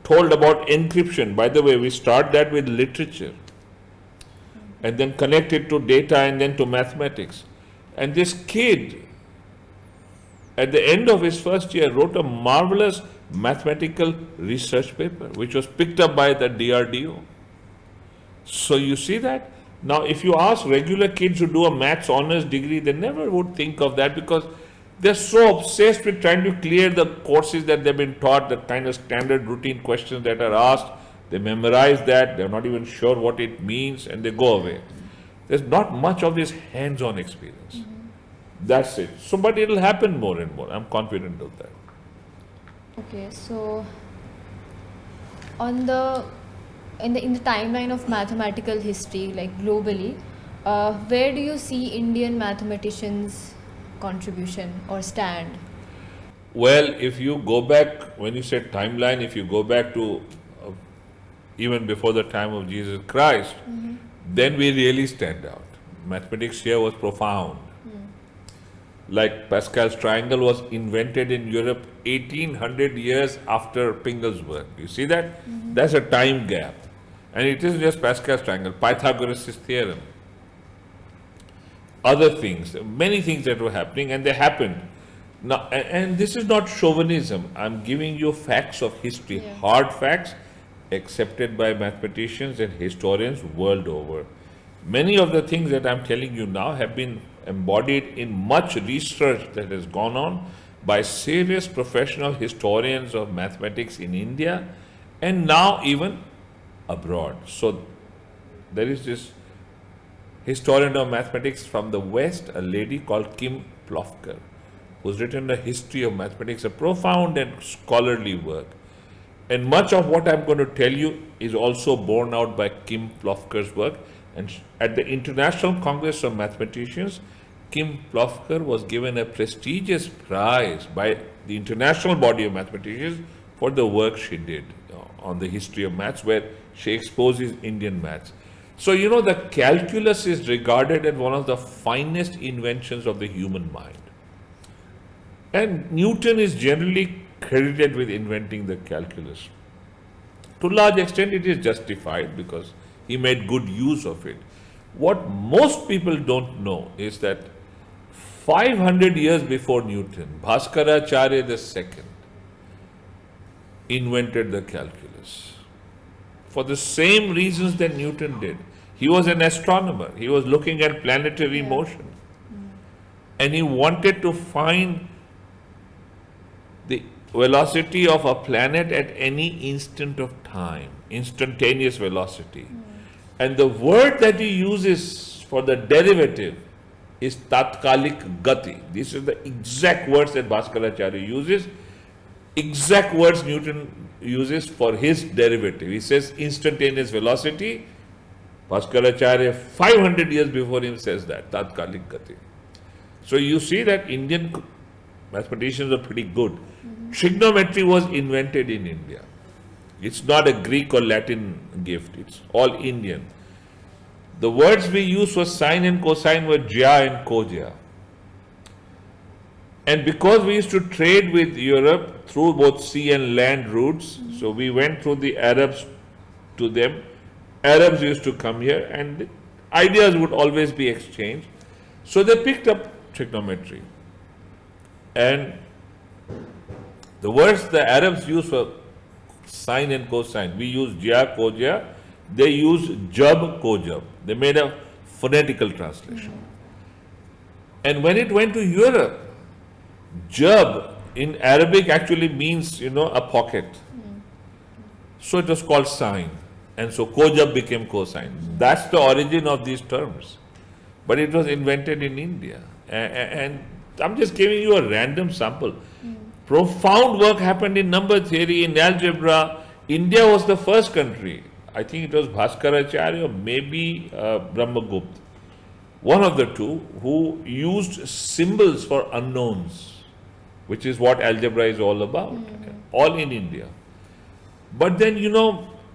told about encryption. By the way, we start that with literature and then connect it to data and then to mathematics. And this kid, at the end of his first year, wrote a marvelous mathematical research paper, which was picked up by the DRDO. So you see that? Now, if you ask regular kids who do a maths honors degree, they never would think of that because they're so obsessed with trying to clear the courses that they've been taught, the kind of standard routine questions that are asked. They memorize that, they're not even sure what it means, and they go away. There's not much of this hands-on experience. That's it. So, but it'll happen more and more. I'm confident of that. Okay, so on the in the timeline of mathematical history, like globally, where do you see Indian mathematicians' contribution or stand? Well, if you go back, when you say timeline, if you go back to even before the time of Jesus Christ, then we really stand out. Mathematics here was profound. Like Pascal's triangle was invented in Europe 1800 years after Pingel's work. You see that? That's a time gap. And it isn't just Pascal's triangle, Pythagoras' theorem. Other things, many things that were happening, and they happened. Now, and this is not chauvinism. I'm giving you facts of history, hard facts accepted by mathematicians and historians world over. Many of the things that I'm telling you now have been embodied in much research that has gone on by serious professional historians of mathematics in India and now even abroad. So there is this historian of mathematics from the West, a lady called Kim Plofker, who's written a history of mathematics, a profound and scholarly work. And much of what I'm going to tell you is also borne out by Kim Plofker's work. And at the International Congress of Mathematicians, Kim Plofker was given a prestigious prize by the international body of mathematicians for the work she did on the history of maths, where she exposes Indian maths. So, you know, the calculus is regarded as one of the finest inventions of the human mind. And Newton is generally credited with inventing the calculus. To a large extent, it is justified because he made good use of it. What most people don't know is that 500 years before Newton, Bhaskaracharya II invented the calculus for the same reasons that Newton did. He was an astronomer. He was looking at planetary motion. And he wanted to find the velocity of a planet at any instant of time, instantaneous velocity. And the word that he uses for the derivative is tatkalik gati. These are the exact words that Bhaskaracharya uses, exact words Newton uses for his derivative. He says instantaneous velocity. Bhaskaracharya 500 years before him says that, tatkalik gati. So you see that Indian mathematicians are pretty good. Trigonometry was invented in India. It's not a Greek or Latin gift. It's all Indian. The words we use for sine and cosine were jya and koja. And because we used to trade with Europe through both sea and land routes, so we went through the Arabs to them. Arabs used to come here and ideas would always be exchanged. So they picked up trigonometry. And the words the Arabs use for sine and cosine, we use jya, koja, they use jab, kojab. They made a phonetical translation. And when it went to Europe, jab in Arabic actually means, a pocket. So it was called sine. And so kojab became cosine. That's the origin of these terms. But it was invented in India. And I'm just giving you a random sample. Profound work happened in number theory, in algebra. India was the first country. I think it was Bhaskaracharya or maybe Brahmagupta. One of the two who used symbols for unknowns, which is what algebra is all about, all in India. But then,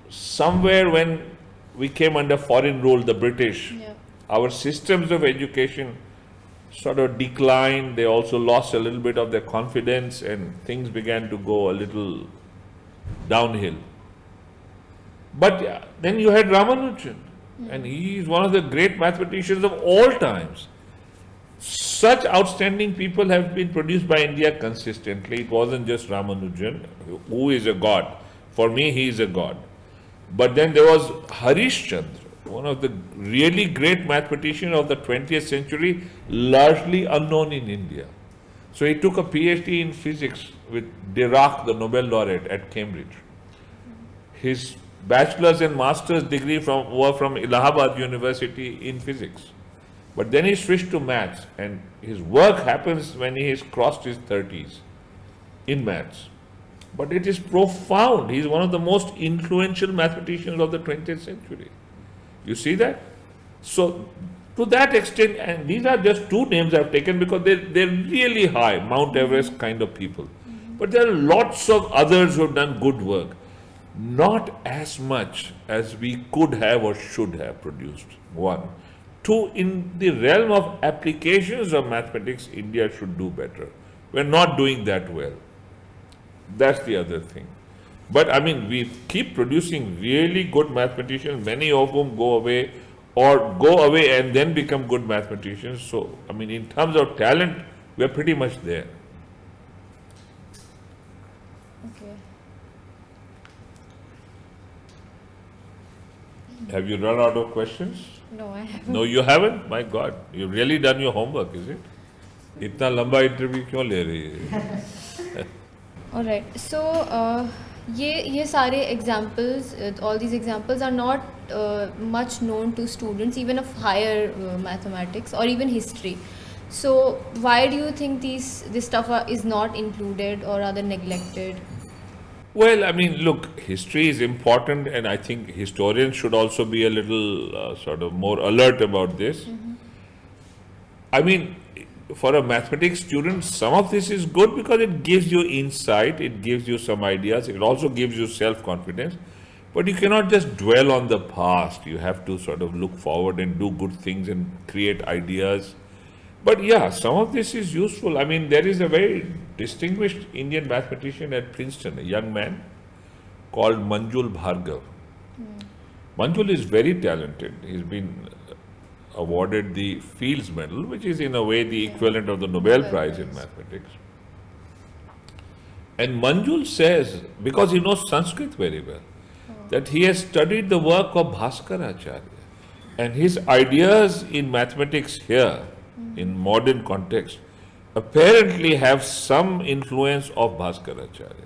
somewhere when we came under foreign rule, the British, our systems of education sort of declined. They also lost a little bit of their confidence and things began to go a little downhill. But then you had Ramanujan, and he is one of the great mathematicians of all times. Such outstanding people have been produced by India consistently. It wasn't just Ramanujan, who is a god. For me, he is a god. But then there was Harishchandra, one of the really great mathematicians of the 20th century, largely unknown in India. So he took a PhD in physics with Dirac, the Nobel laureate at Cambridge. His bachelor's and master's degree were from Allahabad University in physics. But then he switched to maths, and his work happens when he has crossed his 30s in maths. But it is profound. He is one of the most influential mathematicians of the 20th century. You see that? So, to that extent, and these are just two names I've taken because they're really high, Mount Everest kind of people. But there are lots of others who have done good work. Not as much as we could have or should have produced. One. Two, in the realm of applications of mathematics, India should do better. We're not doing that well. That's the other thing. But I mean, we keep producing really good mathematicians, many of whom go away and then become good mathematicians. So, I mean, in terms of talent, we're pretty much there. Okay. Have you run out of questions? No, I haven't. No, you haven't? My God, you've really done your homework, is it? इतना लंबा interview क्यों ले रही है? All right. So, ये सारे examples, all these examples are not much known to students, even of higher mathematics or even history. So, why do you think this stuff is not included or rather neglected? Well, I mean, look, history is important, and I think historians should also be a little sort of more alert about this. I mean, for a mathematics student, some of this is good because it gives you insight, it gives you some ideas, it also gives you self-confidence. But you cannot just dwell on the past. You have to sort of look forward and do good things and create ideas. But yeah, some of this is useful. I mean, there is a very distinguished Indian mathematician at Princeton, a young man called Manjul Bhargav. Manjul is very talented. He's been awarded the Fields Medal, which is in a way the equivalent of the Nobel Prize in mathematics. And Manjul says, because he knows Sanskrit very well, that he has studied the work of Bhaskaracharya. And his ideas in mathematics here, in modern context, apparently have some influence of Bhaskaracharya.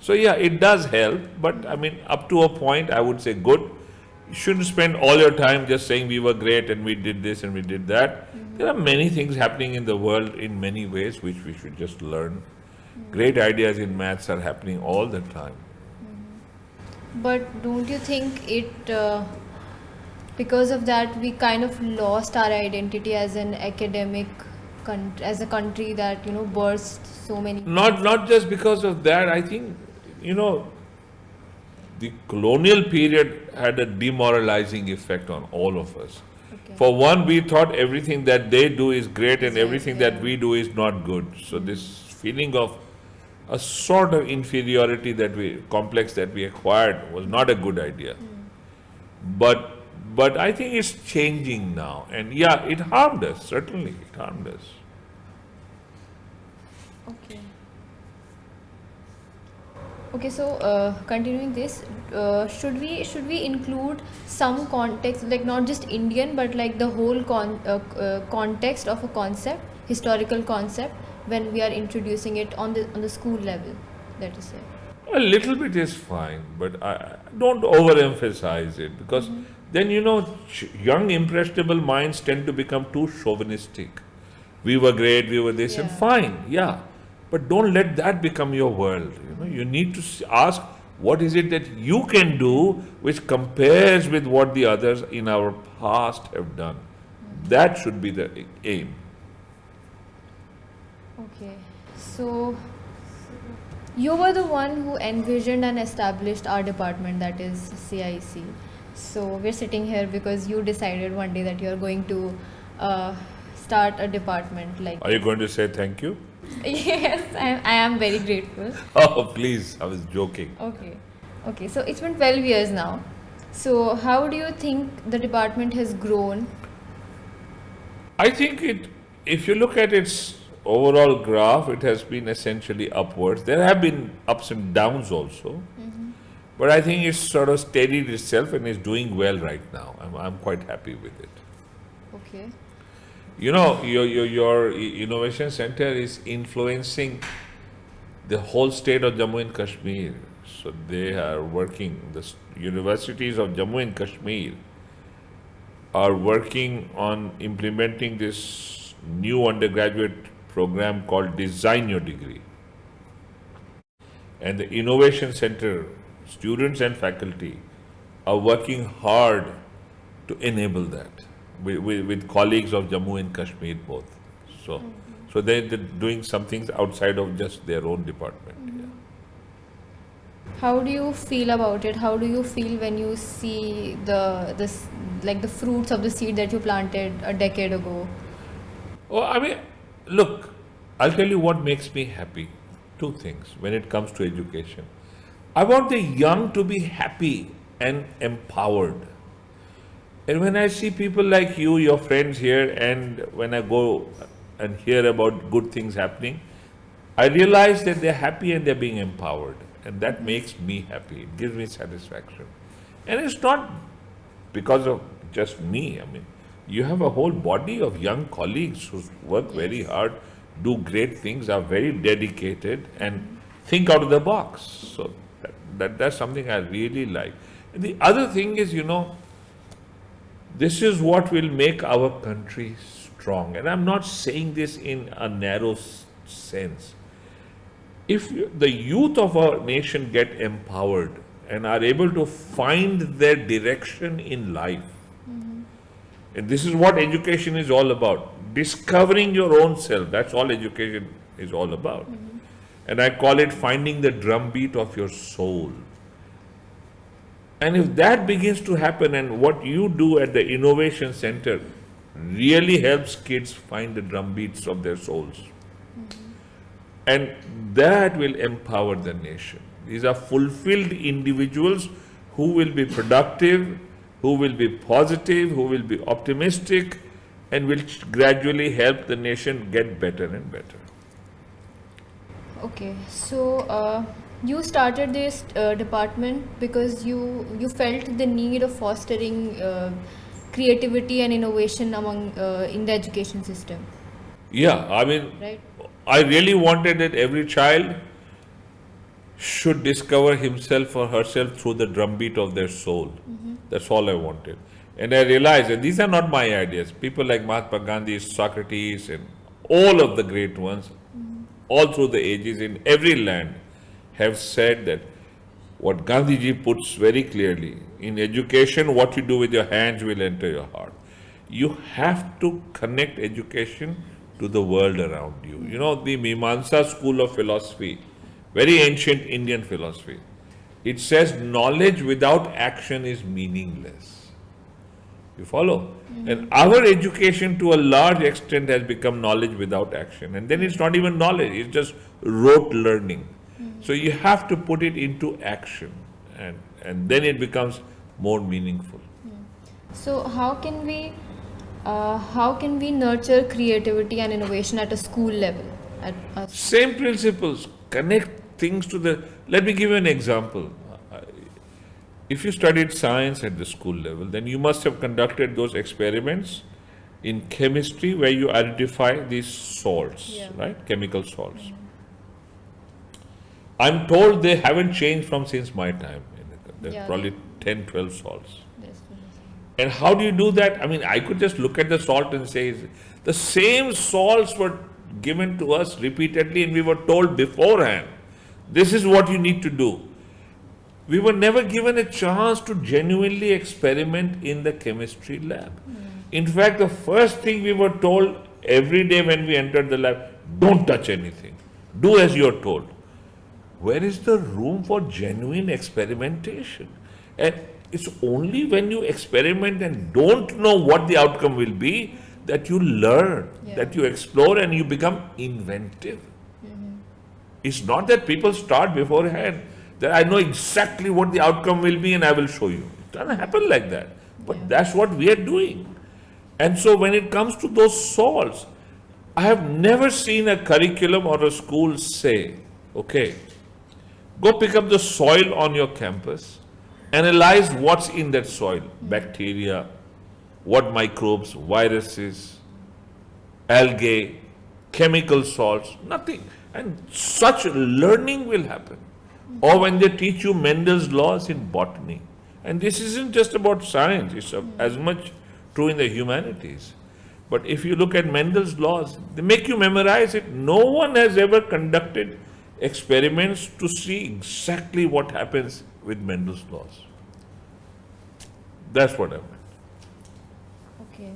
So yeah, it does help, but I mean, up to a point, I would say good. You shouldn't spend all your time just saying we were great and we did this and we did that. There are many things happening in the world in many ways which we should just learn. Great ideas in maths are happening all the time. But don't you think because of that, we kind of lost our identity as an academic as a country that, burst so many... Not just because of that. I think, the colonial period had a demoralizing effect on all of us. Okay. For one, we thought everything that they do is great and everything that we do is not good. So this feeling of a sort of inferiority complex that we acquired was not a good idea. But I think it's changing now. And yeah, it harmed us, certainly, it harmed us. Okay. Okay, so continuing this, should we include some context, like not just Indian, but like the whole context of a concept, historical concept, when we are introducing it on the school level, that is it. A little bit is fine, but I don't overemphasize it because then young impressionable minds tend to become too chauvinistic. We were great, we were this, and Yeah. fine, yeah. But don't let that become your world. You need to ask what is it that you can do which compares with what the others in our past have done. That should be the aim. Okay, so you were the one who envisioned and established our department, that is CIC. So we're sitting here because you decided one day that you're going to start a department like. Are you going to say thank you? Yes, I am very grateful. Oh, please, I was joking. Okay. Okay, so it's been 12 years now. So how do you think the department has grown? I think if you look at its overall graph, it has been essentially upwards. There have been ups and downs also, but I think it's sort of steadied itself and is doing well right now. I'm quite happy with it. Okay. Your innovation center is influencing the whole state of Jammu and Kashmir. So they are working, the universities of Jammu and Kashmir are working on implementing this new undergraduate program called Design Your Degree. And the Innovation Center, students and faculty are working hard to enable that with colleagues of Jammu and Kashmir both. So they're doing some things outside of just their own department. How do you feel about it? How do you feel when you see the fruits of the seed that you planted a decade ago? Oh, I mean, look, I'll tell you what makes me happy. Two things when it comes to education. I want the young to be happy and empowered. And when I see people like you, your friends here, and when I go and hear about good things happening, I realize that they're happy and they're being empowered. And that makes me happy. It gives me satisfaction. And it's not because of just me. I mean, you have a whole body of young colleagues who work very hard, do great things, are very dedicated, and think out of the box. So that's something I really like. And the other thing is, this is what will make our country strong. And I'm not saying this in a narrow sense. If the youth of our nation get empowered and are able to find their direction in life, and this is what education is all about, discovering your own self, that's all education is all about. And I call it finding the drumbeat of your soul. And if that begins to happen, and what you do at the Innovation Center really helps kids find the drumbeats of their souls. And that will empower the nation. These are fulfilled individuals who will be productive, who will be positive, who will be optimistic, and will gradually help the nation get better and better. Okay, so you started this department because you felt the need of fostering creativity and innovation among in the education system. Yeah, I mean, Right. I really wanted that every child should discover himself or herself through the drumbeat of their soul. That's all I wanted. And I realized that these are not my ideas. People like Mahatma Gandhi, Socrates, and all of the great ones, all through the ages in every land, have said that what Gandhiji puts very clearly, in education, what you do with your hands will enter your heart. You have to connect education to the world around you. The Mimamsa school of philosophy, very ancient Indian philosophy, it says knowledge without action is meaningless. You follow? And our education to a large extent has become knowledge without action. And then it's not even knowledge, it's just rote learning. So you have to put it into action, and then it becomes more meaningful. So how can we nurture creativity and innovation at a school level? Same principles. Connect things to the. Let me give you an example. If you studied science at the school level, then you must have conducted those experiments in chemistry where you identify these salts, right? Chemical salts. I'm told they haven't changed from since my time. There's probably 10, 12 salts. And how do you do that? I mean, I could just look at the salt and say, the same salts were given to us repeatedly and we were told beforehand, this is what you need to do. We were never given a chance to genuinely experiment in the chemistry lab. In fact, the first thing we were told every day when we entered the lab, don't touch anything. Do as you're told. Where is the room for genuine experimentation? And it's only when you experiment and don't know what the outcome will be that you learn, that you explore and you become inventive. It's not that people start beforehand, that I know exactly what the outcome will be and I will show you. It doesn't happen like that. But that's what we are doing. And so when it comes to those salts, I have never seen a curriculum or a school say, okay, go pick up the soil on your campus, analyze what's in that soil, bacteria, what microbes, viruses, algae, chemical salts, nothing. And such learning will happen. Or when they teach you Mendel's laws in botany. And this isn't just about science, it's as much true in the humanities. But if you look at Mendel's laws, they make you memorize it. No one has ever conducted experiments to see exactly what happens with Mendel's laws. That's what I meant. Okay.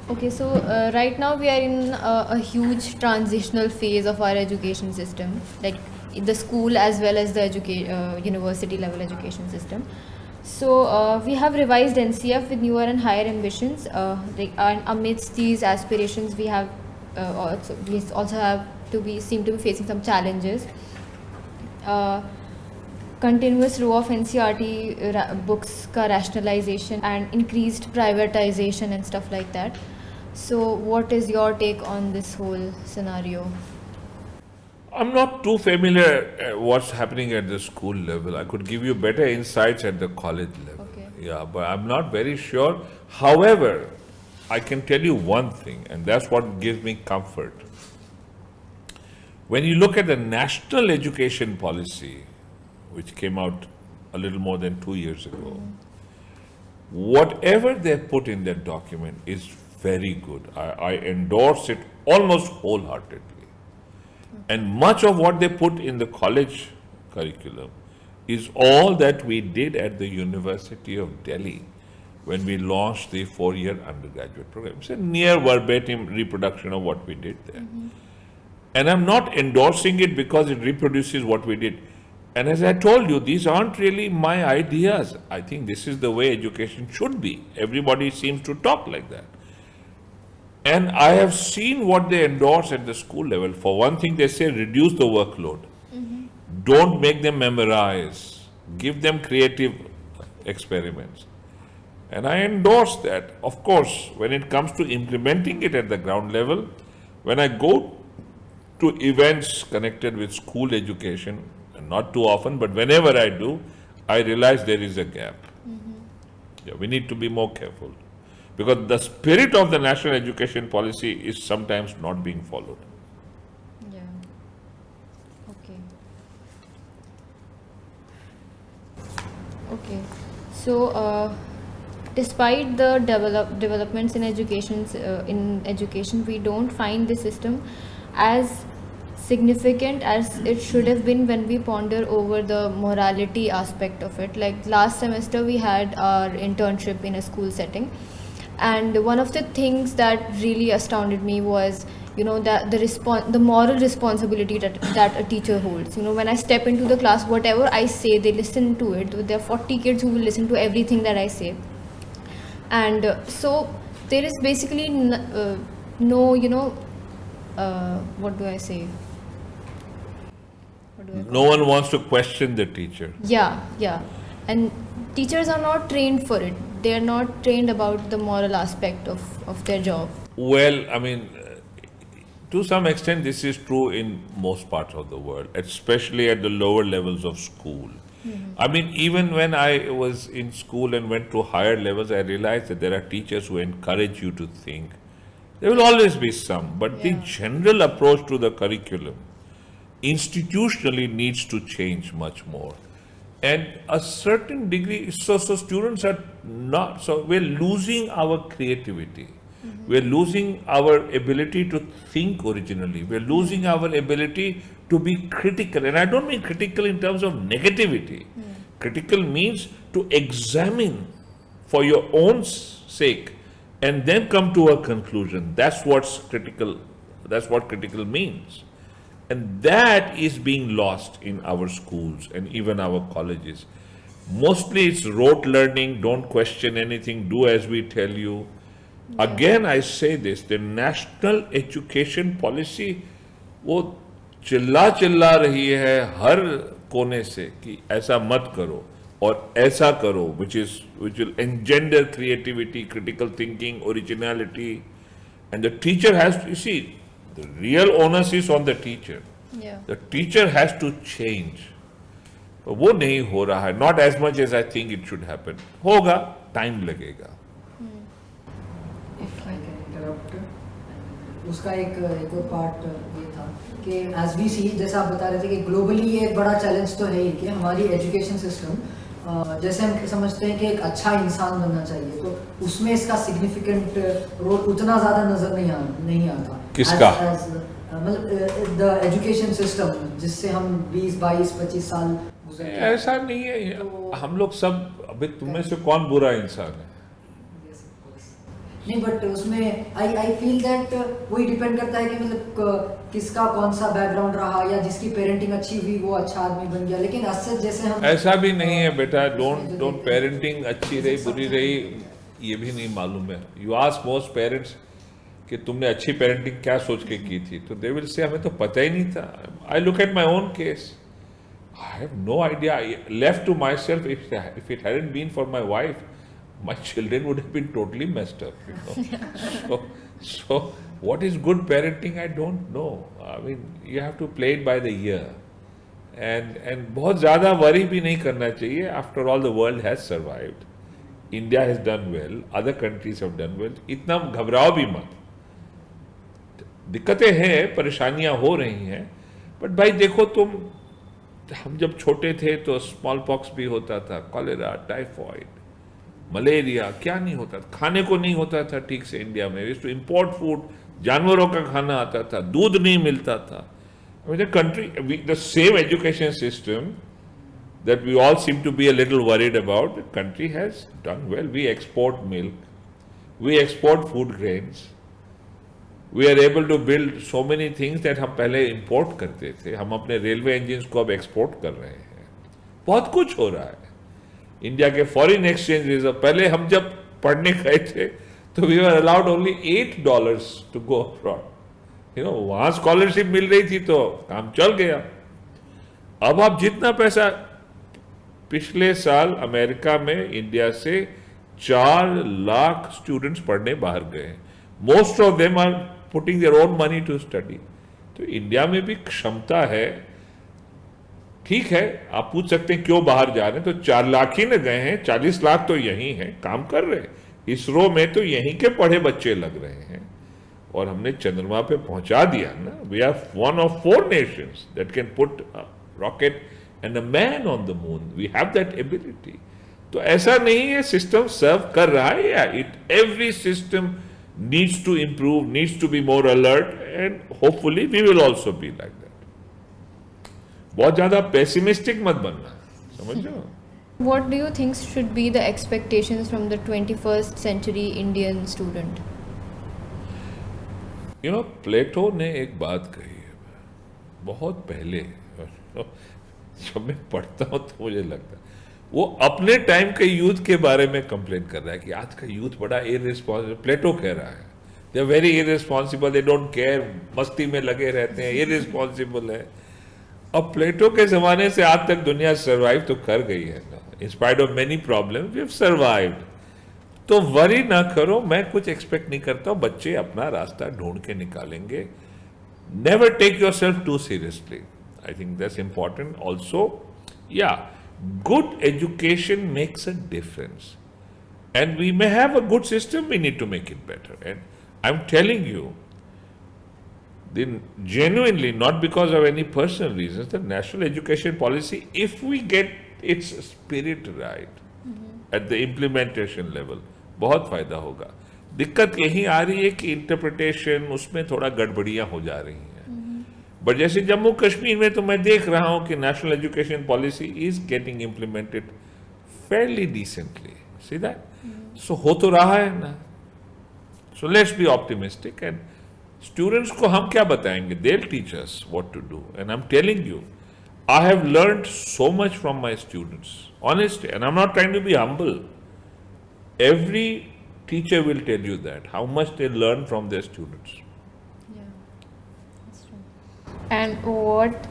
Okay, so right now we are in a huge transitional phase of our education system, like the school as well as the university level education system. So we have revised NCF with newer and higher ambitions. And amidst these aspirations, we also have seem to be facing some challenges. Continuous row of NCERT books ka rationalization and increased privatization and stuff like that. So what is your take on this whole scenario? I'm not too familiar what's happening at the school level. I could give you better insights at the college level. Okay. Yeah, but I'm not very sure. However, I can tell you one thing, and that's what gives me comfort. When you look at the national education policy, which came out a little more than 2 years ago, whatever they put in that document is very good. I endorse it almost wholeheartedly. And much of what they put in the college curriculum is all that we did at the University of Delhi when we launched the 4-year undergraduate program. It's a near verbatim reproduction of what we did there. And I'm not endorsing it because it reproduces what we did. And as I told you, these aren't really my ideas. I think this is the way education should be. Everybody seems to talk like that. And I have seen what they endorse at the school level. For one thing, they say reduce the workload. Don't make them memorize. Give them creative experiments. And I endorse that. Of course, when it comes to implementing it at the ground level, when I go to events connected with school education, and not too often, but whenever I do, I realize there is a gap. Yeah, we need to be more careful. Because the spirit of the national education policy is sometimes not being followed. Yeah. Okay. Okay. So, despite the developments in education, we don't find the system as significant as it should have been when we ponder over the morality aspect of it. Like last semester, we had our internship in a school setting. And one of the things that really astounded me was, that the moral responsibility that a teacher holds. When I step into the class, whatever I say, they listen to it. There are 40 kids who will listen to everything that I say. And so there is basically no, what do I say? No one wants to question the teacher. Yeah. And teachers are not trained for it. They are not trained about the moral aspect of their job. Well, I mean, To some extent, this is true in most parts of the world, especially at the lower levels of school. I mean, even when I was in school and went to higher levels, I realized that there are teachers who encourage you to think. There will always be some, but the general approach to the curriculum institutionally needs to change much more. And a certain degree, so students are not, so we're losing our creativity. We're losing our ability to think originally. We're losing our ability to be critical. And I don't mean critical in terms of negativity. Critical means to examine for your own sake and then come to a conclusion. That's what's critical. That's what critical means. And that is being lost in our schools and even our colleges. Mostly it's rote learning, don't question anything, do as we tell you. Again, I say this, the national education policy, वो चिल्ला रही है हर कोने से कि ऐसा मत करो और ऐसा करो, which will engender creativity, critical thinking, originality, and the teacher has to, you see, the real onus is on the teacher. The teacher has to change. But वो नहीं हो रहा है, not as much as I think it should happen. होगा, time लगेगा. If I can interrupt, उसका एक और पार्ट ये था कि एज वी सी, जैसे आप बता रहे थे कि ग्लोबली एक बड़ा चैलेंज तो है ही कि हमारी एजुकेशन सिस्टम, जैसे हम समझते हैं कि एक अच्छा इंसान बनना चाहिए, तो उसमें इसका सिग्निफिकेंट रोल उतना ज़्यादा नज़र नहीं आता. किसका? मतलब द एजुकेशन सिस्टम जिससे हम 20, 22, 25 साल गुजर. ऐसा नहीं है, हम लोग सब, अभी तुम्हें से कौन बुरा इंसान है? नहीं, बट उसमें आई फील दैट वही डिपेंड करता है कि मतलब किसका कौन सा बैकग्राउंड रहा, या जिसकी पेरेंटिंग अच्छी हुई वो अच्छा आदमी बन गया. लेकिन असर जैसे हम, ऐसा भी नहीं है बेटा, डोंट पेरेंटिंग अच्छी रही बुरी रही ये भी नहीं मालूम है. यू आस्क मोस्ट पेरेंट्स कि तुमने अच्छी पेरेंटिंग क्या सोच के की थी, तो दे विल से हमें तो पता ही नहीं था. I look at my own case, I have no idea. Left to myself, if it hadn't been for my wife, my children would have been totally messed up, you know. So what is good parenting, I don't know. I mean, you have to play it by the ear, and बहुत ज़्यादा worry भी नहीं करना चाहिए. After all, the world has survived. India has done well. Other countries have done well. इतना घबराओ भी मत. दिक्कतें हैं, परेशानियां हो रही हैं, बट भाई देखो तुम, हम जब छोटे थे तो स्मॉल पॉक्स भी होता था, कॉलेरा, टाइफॉइड, मलेरिया, क्या नहीं होता था. खाने को नहीं होता था ठीक से इंडिया में. यूज्ड टू इंपोर्ट फूड, जानवरों का खाना आता था, दूध नहीं मिलता था. I mean, the country, the same education system that we all seem to be a little worried about, the country has done well. We export milk, we export food grains, we are able to build so many things that हम पहले import करते थे. हम अपने railway engines को अब export कर रहे हैं. बहुत कुछ हो रहा है. इंडिया के फॉरेन एक्सचेंज रिजर्व, पहले हम जब पढ़ने गए थे तो we were allowed only $8 to go abroad. You know, वहां स्कॉलरशिप मिल रही थी तो काम चल गया. अब आप जितना पैसा, पिछले साल अमेरिका में इंडिया से 4 लाख स्टूडेंट्स पढ़ने बाहर गए. Most of them are putting their own money to study. तो इंडिया में भी क्षमता है. ठीक है, आप पूछ सकते हैं क्यों बाहर जा रहे हैं, तो 4 लाख ही न गए हैं, 40 लाख तो यहीं हैं, काम कर रहे हैं. इसरो में तो यहीं के पढ़े बच्चे लग रहे हैं और हमने चंद्रमा पे पहुंचा दिया ना. We are one of 4 nations that can put rocket and a man on the moon. We have that ability. तो ऐसा नहीं है, सिस्टम सर्व कर रहा है. या it, every system needs to improve, needs to be more alert, and hopefully we will also be like that. बहुत ज्यादा पेसिमिस्टिक मत बनना, समझ लो. What do you think should be the expectations from the 21st century Indian student? You know, प्लेटो ने एक बात कही है बहुत पहले, जब मैं पढ़ता हूँ तो मुझे लगता है वो अपने टाइम के यूथ के बारे में कंप्लेन कर रहा है कि आज का यूथ बड़ा इररिस्पॉन्सिबल. प्लेटो कह रहा है they are very irresponsible, they don't care, मस्ती में लगे रहते हैं, इररिस्पॉन्सिबल है. अब प्लेटो के जमाने से आज तक दुनिया सरवाइव तो कर गई है ना. In spite of many problem we have survived. तो वरी ना करो, मैं कुछ एक्सपेक्ट नहीं करता हूँ. बच्चे अपना रास्ता ढूंढ के निकालेंगे. Never take yourself too seriously. I think that's important. Also, yeah, good education makes a difference. And we may have a good system, we need to make it better. And I'm telling you, genuinely, not because of any personal reasons, the national education policy, if we get its spirit right at the implementation level, बहुत फायदा होगा. दिक्कत यही आ रही है कि interpretation उसमें थोड़ा गड़बड़ियां हो जा रही हैं. बट जैसे जम्मू कश्मीर में तो मैं देख रहा हूं कि national education policy is getting implemented fairly decently. See that? So हो तो रहा है ना. So let's be optimistic. And students को हम क्या बताएंगे? They'll teach us what to do. And I'm telling you, I have learned so much from my students. Honestly, and I'm not trying to be humble. Every teacher will tell you that, how much they learn from their students. Yeah, that's true. And what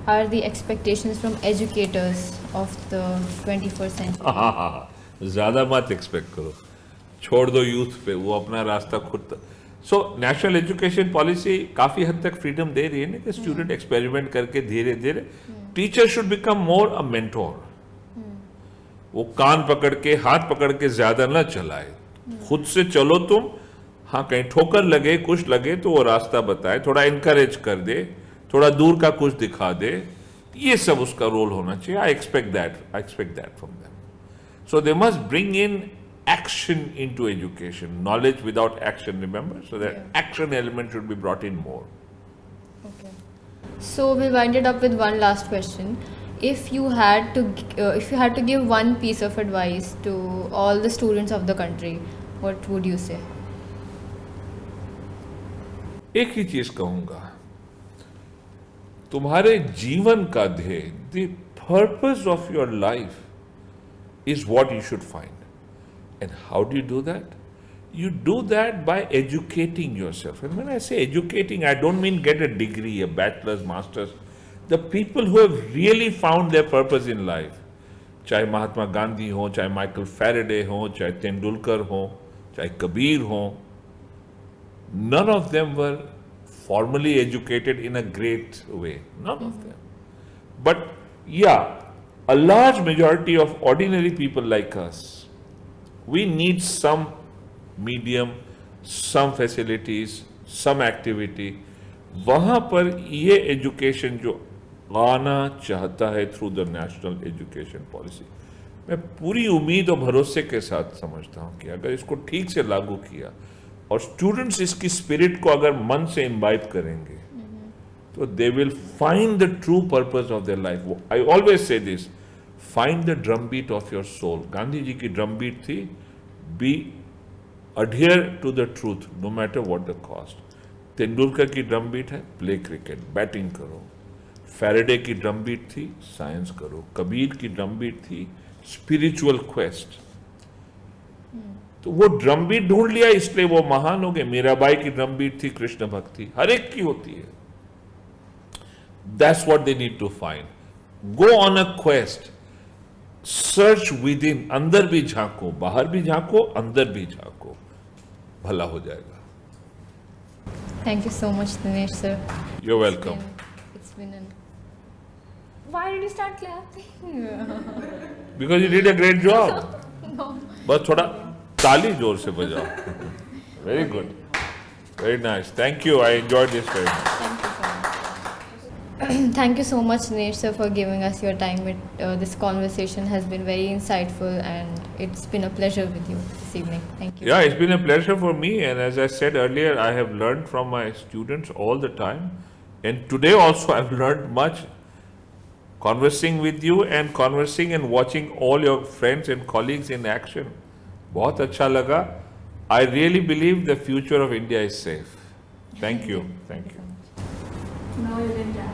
are the expectations from educators of the 21st century? ज़्यादा मत expect करो. छोड़ दो youth पे, वो अपना रास्ता खुद. सो नेशनल एजुकेशन पॉलिसी काफ़ी हद तक फ्रीडम दे रही है ना कि स्टूडेंट एक्सपेरिमेंट करके धीरे धीरे. Teacher should become more a mentor. वो कान पकड़ के हाथ पकड़ के ज्यादा ना चलाए. खुद से चलो तुम. हाँ, कहीं ठोकर लगे कुछ लगे तो वो रास्ता बताए, थोड़ा इनकरेज कर दे, थोड़ा दूर का कुछ दिखा दे. ये सब उसका रोल होना चाहिए. I expect that from them. So they must bring in action into education. Knowledge without action, remember? So that action element should be brought in more. Okay. So we wind it up with one last question. If you had to give one piece of advice to all the students of the country, what would you say? एक ही चीज कहूंगा. तुम्हारे जीवन का ध्येय, the purpose of your life is what you should find. And how do you do that? You do that by educating yourself. And when I say educating, I don't mean get a degree, a bachelor's, master's. The people who have really found their purpose in life, चाहे महात्मा गांधी हो, चाहे Michael Faraday हो, चाहे तेंदुलकर हो, चाहे कबीर हो, none of them were formally educated in a great way. None of them. But yeah, a large majority of ordinary people like us, we need some medium, some facilities, some activity. वहाँ पर ये education जो आना चाहता है through the national education policy, मैं पूरी उम्मीद और भरोसे के साथ समझता हूँ कि अगर इसको ठीक से लागू किया और स्टूडेंट्स इसकी स्पिरिट को अगर मन से इम्बाइब करेंगे तो they will find the true purpose of their life. I always say this, find the drum beat of your soul. Gandhi ji की ड्रम बीट थी, be adhere to the truth no matter what the cost. Tendulkar की drum beat है, play cricket, batting करो. Faraday की drum beat थी, science करो. कबीर की drum beat थी, स्पिरिचुअल क्वेस्ट. तो वो ड्रम बीट ढूंढ लिया इसलिए वो महान हो गए. मीराबाई की ड्रम बीट थी कृष्ण भक्ति. हर एक की होती है. That's what they need to find. Go on a quest. Search within. अंदर भी झांको, बाहर भी झांको, अंदर भी झांको. भला हो जाएगा. Thank you so much, Dinesh sir. You're welcome. It's been an. Why did you start clapping? Because you did a great job. No. बस थोड़ा ताली जोर से बजाओ. Very good. Very nice. Thank you. I enjoyed this very much. Thank you so much. Thank you so much, Dinesh sir, for giving us your time. This conversation has been very insightful, and it's been a pleasure with you this evening. Thank you. Yeah, it's been a pleasure for me. And as I said earlier, I have learned from my students all the time. And today also I've learned much conversing with you and conversing and watching all your friends and colleagues in action. बहुत अच्छा लगा. I really believe the future of India is safe. Thank you. Thank you. Now you can clap.